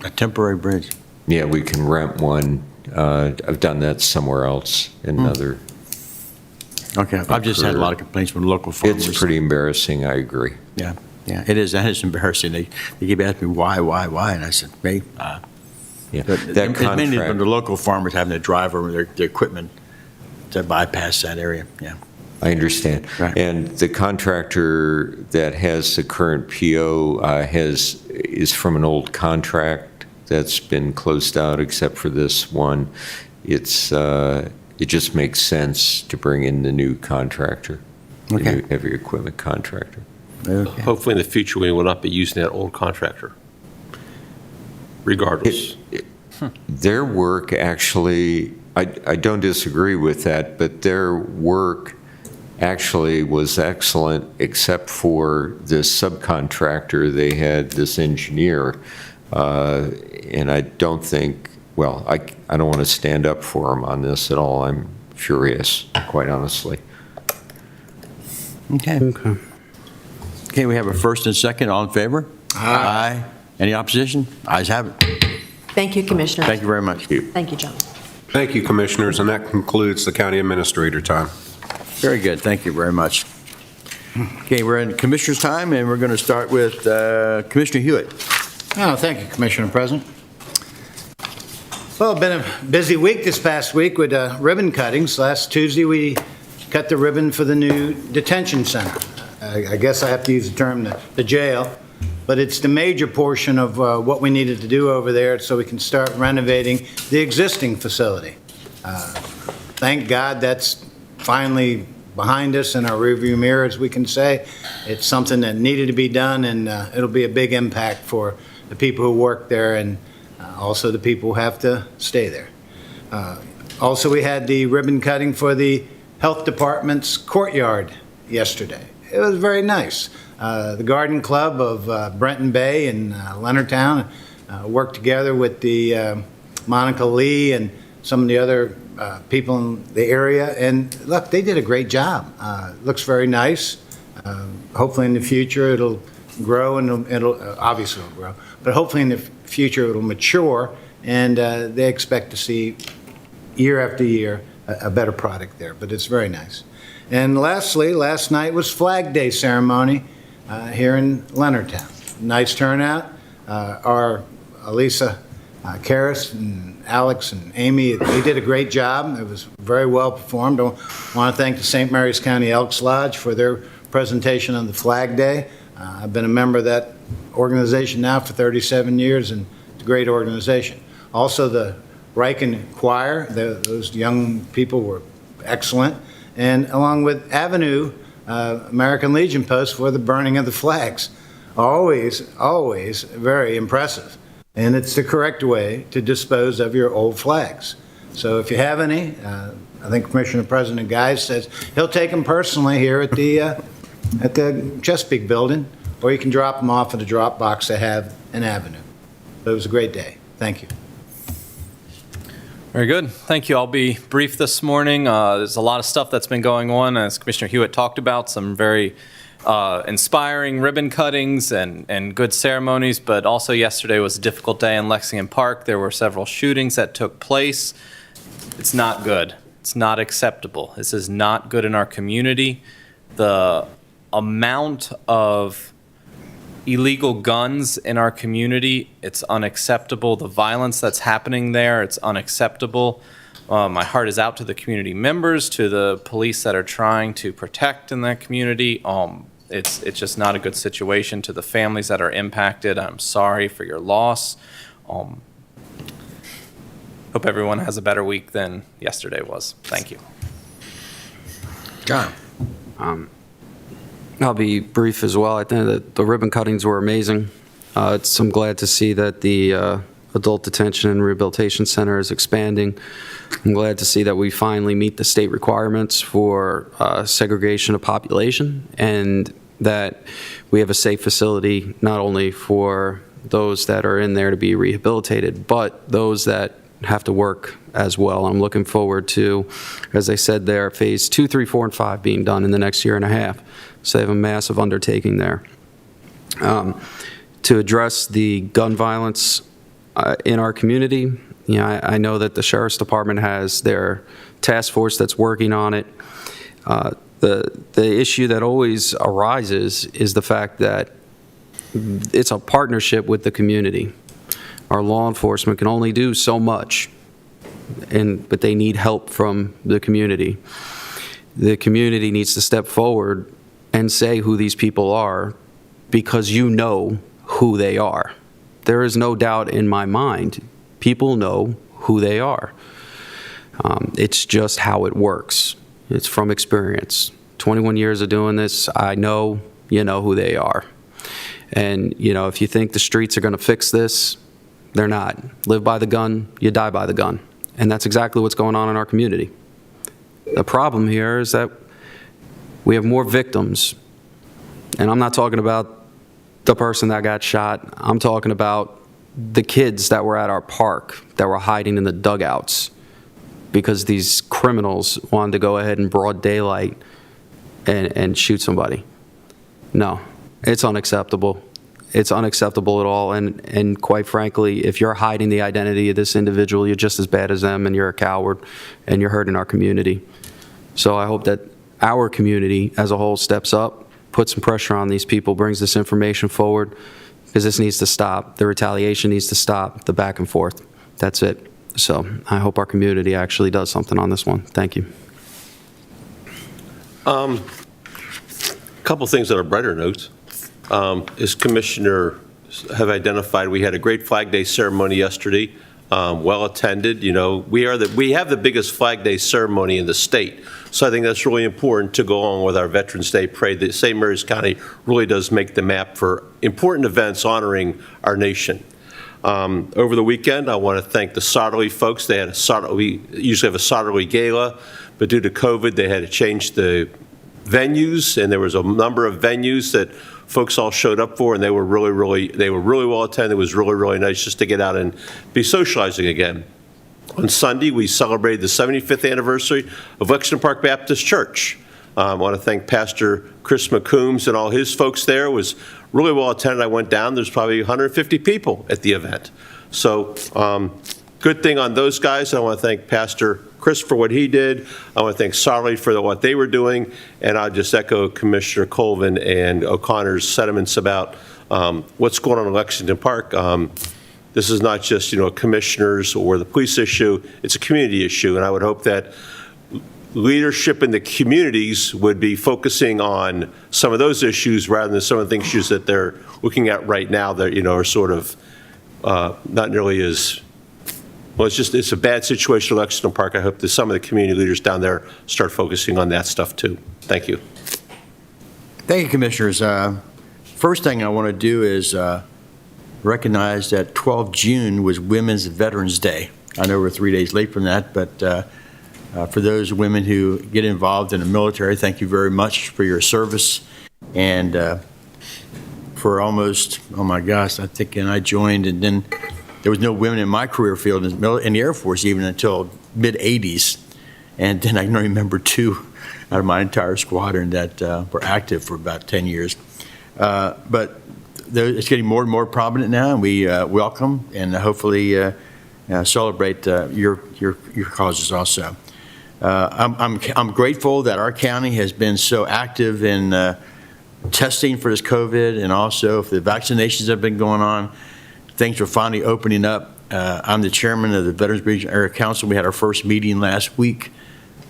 A temporary bridge? Yeah, we can rent one. I've done that somewhere else in another. Okay, I've just had a lot of complaints from local farmers. It's pretty embarrassing, I agree. Yeah, it is. That is embarrassing. They keep asking me why, and I said, hey, Yeah, but that it's mainly contract, from the local farmers having to drive over their equipment to bypass that area, yeah. I understand. Right. And the contractor that has the current PO is from an old contract that's been closed out except for this one. It just makes sense to bring in the new contractor, the new heavy equipment contractor. Okay. Hopefully in the future, we will not be using that old contractor, regardless. Their work actually, I don't disagree with that, but their work actually was excellent except for this subcontractor. They had this engineer, and I don't think, well, I don't want to stand up for him on this at all. I'm furious, quite honestly. Okay. Okay, we have a first and second. All in favor? Aye. Any opposition? Ayes have it. Thank you, Commissioner. Thank you very much. Thank you, John. Thank you, Commissioners, and that concludes the County Administrator time. Very good. Thank you very much. Okay, we're in Commissioner's time, and we're going to start with Commissioner Hewitt. Oh, thank you, Commissioner President. Well, it's been a busy week this past week with ribbon cuttings. Last Tuesday, we cut the ribbon for the new detention center. I guess I have to use the term the jail, but it's the major portion of what we needed to do over there so we can start renovating the existing facility. Thank God that's finally behind us in our rearview mirror, as we can say. It's something that needed to be done, and it'll be a big impact for the people who work there and also the people who have to stay there. Also, we had the ribbon cutting for the Health Department's courtyard yesterday. It was very nice. The Garden Club of Brenton Bay and Leonardtown worked together with the Monica Lee and some of the other people in the area, and look, they did a great job. Looks very nice. Hopefully in the future it'll grow, and it'll obviously it'll grow, but hopefully in the future it'll mature, and they expect to see year after year a better product there, but it's very nice. And lastly, last night was Flag Day ceremony here in Leonardtown. Nice turnout. Our Elisa Karras and Alex and Amy, they did a great job. It was very well performed. I want to thank the St. Mary's County Elks Lodge for their presentation on the Flag Day. I've been a member of that organization now for 37 years, and it's a great organization. Also, the Riken Choir, those young people were excellent. And along with Avenue, American Legion Post for the burning of the flags. Always very impressive. And it's the correct way to dispose of your old flags. So if you have any, I think Commissioner President Guy says he'll take them personally here at the Chesapeake building, or you can drop them off at a drop box they have in Avenue. But it was a great day. Thank you. Very good. Thank you. I'll be brief this morning. There's a lot of stuff that's been going on, as Commissioner Hewitt talked about, some very inspiring ribbon cuttings and good ceremonies, but also yesterday was a difficult day in Lexington Park. There were several shootings that took place. It's not good. It's not acceptable. This is not good in our community. The amount of illegal guns in our community, it's unacceptable. The violence that's happening there, it's unacceptable. My heart is out to the community members, to the police that are trying to protect in that community. It's just not a good situation. To the families that are impacted, I'm sorry for your loss. Hope everyone has a better week than yesterday was. Thank you. John. I'll be brief as well. I think that the ribbon cuttings were amazing. I'm glad to see that the Adult Detention and Rehabilitation Center is expanding. I'm glad to see that we finally meet the state requirements for segregation of population, and that we have a safe facility not only for those that are in there to be rehabilitated, but those that have to work as well. I'm looking forward to, as I said there, phase 2, 3, 4, and 5 being done in the next year and a half. So they have a massive undertaking there. To address the gun violence in our community, I know that the Sheriff's Department has their task force that's working on it. The issue that always arises is the fact that it's a partnership with the community. Our law enforcement can only do so much, but they need help from the community. The community needs to step forward and say who these people are, because you know who they are. There is no doubt in my mind. People know who they are. It's just how it works. It's from experience. 21 years of doing this, I know you know who they are. And, if you think the streets are going to fix this, they're not. Live by the gun, you die by the gun. And that's exactly what's going on in our community. The problem here is that we have more victims. And I'm not talking about the person that got shot. I'm talking about the kids that were at our park that were hiding in the dugouts because these criminals wanted to go ahead in broad daylight and shoot somebody. No, it's unacceptable. It's unacceptable at all. And quite frankly, if you're hiding the identity of this individual, you're just as bad as them, and you're a coward, and you're hurting our community. So I hope that our community as a whole steps up, puts some pressure on these people, brings this information forward, because this needs to stop. The retaliation needs to stop, the back and forth. That's it. So I hope our community actually does something on this one. Thank you. A couple things on a brighter note. As Commissioner have identified, we had a great Flag Day ceremony yesterday, well attended. We have the biggest Flag Day ceremony in the state, so I think that's really important to go on with our Veterans Day parade. That St. Mary's County really does make the map for important events honoring our nation. Over the weekend, I want to thank the Southerly folks. We usually have a Southerly gala, but due to COVID, they had to change the venues, and there was a number of venues that folks all showed up for, and they were really well attended. It was really nice just to get out and be socializing again. On Sunday, we celebrated the 75th anniversary of Lexington Park Baptist Church. I want to thank Pastor Chris McCombs and all his folks there. It was really well attended. I went down. There's probably 150 people at the event. So good thing on those guys. I want to thank Pastor Chris for what he did. I want to thank Sarley for what they were doing. And I'll just echo Commissioner Colvin and O'Connor's sentiments about what's going on in Lexington Park. This is not just, a commissioners or the police issue. It's a community issue. And I would hope that leadership in the communities would be focusing on some of those issues rather than some of the issues that they're looking at right now that, are sort of not nearly as, well, it's a bad situation at Lexington Park. I hope that some of the community leaders down there start focusing on that stuff too. Thank you. Thank you, Commissioners. First thing I want to do is recognize that 12 June was Women's Veterans Day. I know we're 3 days late from that, but for those women who get involved in the military, thank you very much for your service. And for almost, oh my gosh, I think, and I joined, and then there was no women in my career field in the Air Force even until mid-'80s. And then I can remember 2 out of my entire squadron that were active for about 10 years. But it's getting more and more prominent now, and we welcome and hopefully celebrate your causes also. I'm grateful that our county has been so active in testing for this COVID, and also for the vaccinations that have been going on. Things are finally opening up. I'm the chairman of the Veterans Region Area Council. We had our first meeting last week,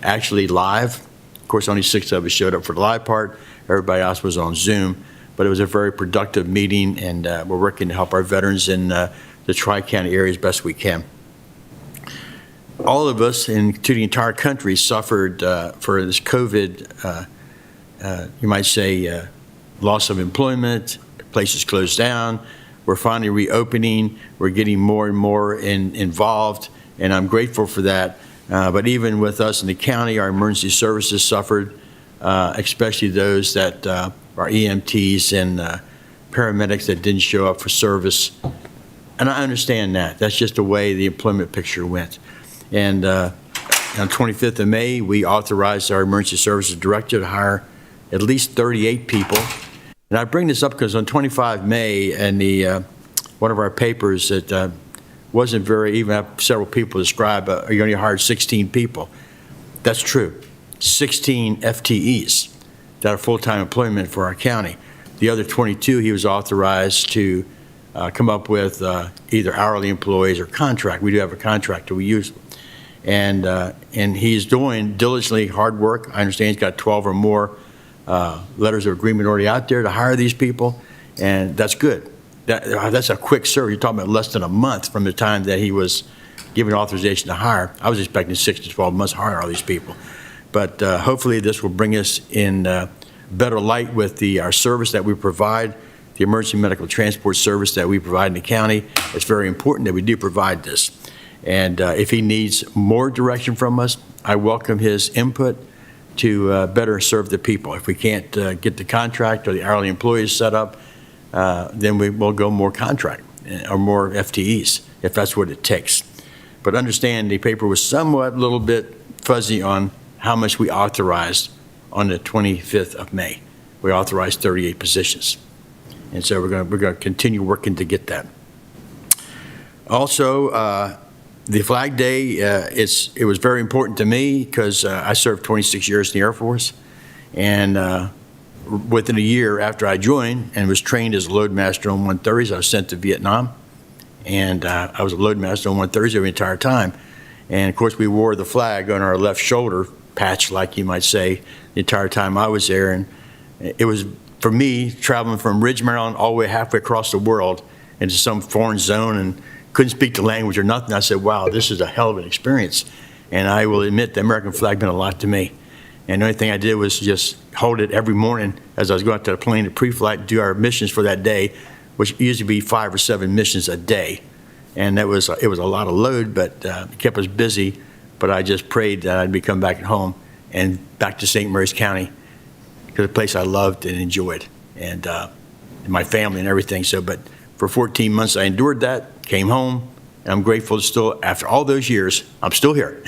actually live. Of course, only 6 of us showed up for the live part. Everybody else was on Zoom, but it was a very productive meeting, and we're working to help our veterans in the Tri-County area as best we can. All of us, and to the entire country, suffered for this COVID you might say, loss of employment, places closed down. We're finally reopening. We're getting more and more involved, and I'm grateful for that. But even with us in the county, our emergency services suffered, especially those that are EMTs and paramedics that didn't show up for service. And I understand that. That's just the way the employment picture went. And on 25th of May, we authorized our emergency services director to hire at least 38 people. And I bring this up because on 25 May, in the one of our papers, it wasn't very, even have several people describe, you only hired 16 people. That's true. 16 FTEs that are full-time employment for our county. The other 22, he was authorized to come up with either hourly employees or contract. We do have a contractor we use. And he's doing diligently hard work. I understand he's got 12 or more letters of agreement already out there to hire these people, and that's good. That's a quick serve. You're talking about less than a month from the time that he was given authorization to hire. I was expecting 6 to 12 months to hire all these people. But hopefully this will bring us in better light with our service that we provide, the emergency medical transport service that we provide in the county. It's very important that we do provide this. And if he needs more direction from us, I welcome his input to better serve the people. If we can't get the contract or the hourly employees set up, then we will go more contract or more FTEs, if that's what it takes. But understand the paper was somewhat a little bit fuzzy on how much we authorized on the 25th of May. We authorized 38 positions. And so we're going to continue working to get that. Also, the Flag Day, it was very important to me because I served 26 years in the Air Force. And within a year after I joined and was trained as a loadmaster on 130s, I was sent to Vietnam. And I was a loadmaster on 130s the entire time. And of course, we wore the flag on our left shoulder patch, like you might say, the entire time I was there. And it was, for me, traveling from Ridge, Maryland, all the way halfway across the world into some foreign zone and couldn't speak the language or nothing. I said, wow, this is a hell of an experience. And I will admit the American flag meant a lot to me. And the only thing I did was just hold it every morning as I was going out to the plane to pre-flight, do our missions for that day, which usually be 5 or 7 missions a day. And it was a lot of load, but it kept us busy. But I just prayed that I'd be coming back at home and back to St. Mary's County, because a place I loved and enjoyed, and my family and everything. So, but for 14 months I endured that, came home, and I'm grateful to still, after all those years, I'm still here.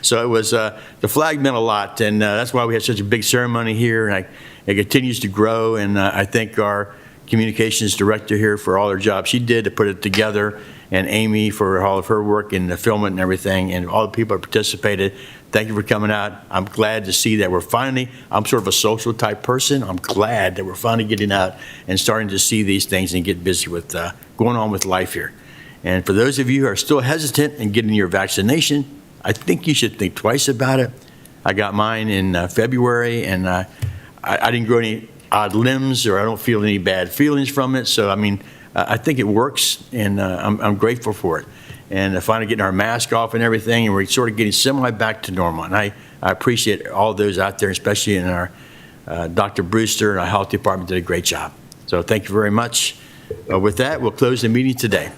So it was, the flag meant a lot, and that's why we had such a big ceremony here, and it continues to grow, and I thank our communications director here for all her job she did to put it together, and Amy for all of her work in the filming and everything, and all the people that participated. Thank you for coming out. I'm glad to see that we're finally, I'm sort of a social type person. I'm glad that we're finally getting out and starting to see these things and get busy with going on with life here. And for those of you who are still hesitant in getting your vaccination, I think you should think twice about it. I got mine in February, and I didn't grow any odd limbs, or I don't feel any bad feelings from it. So, I mean, I think it works, and I'm grateful for it. And finally getting our mask off and everything, and we're sort of getting semi back to normal. And I appreciate all those out there, especially in our Dr. Brewster and our health department did a great job. So thank you very much. With that, we'll close the meeting today.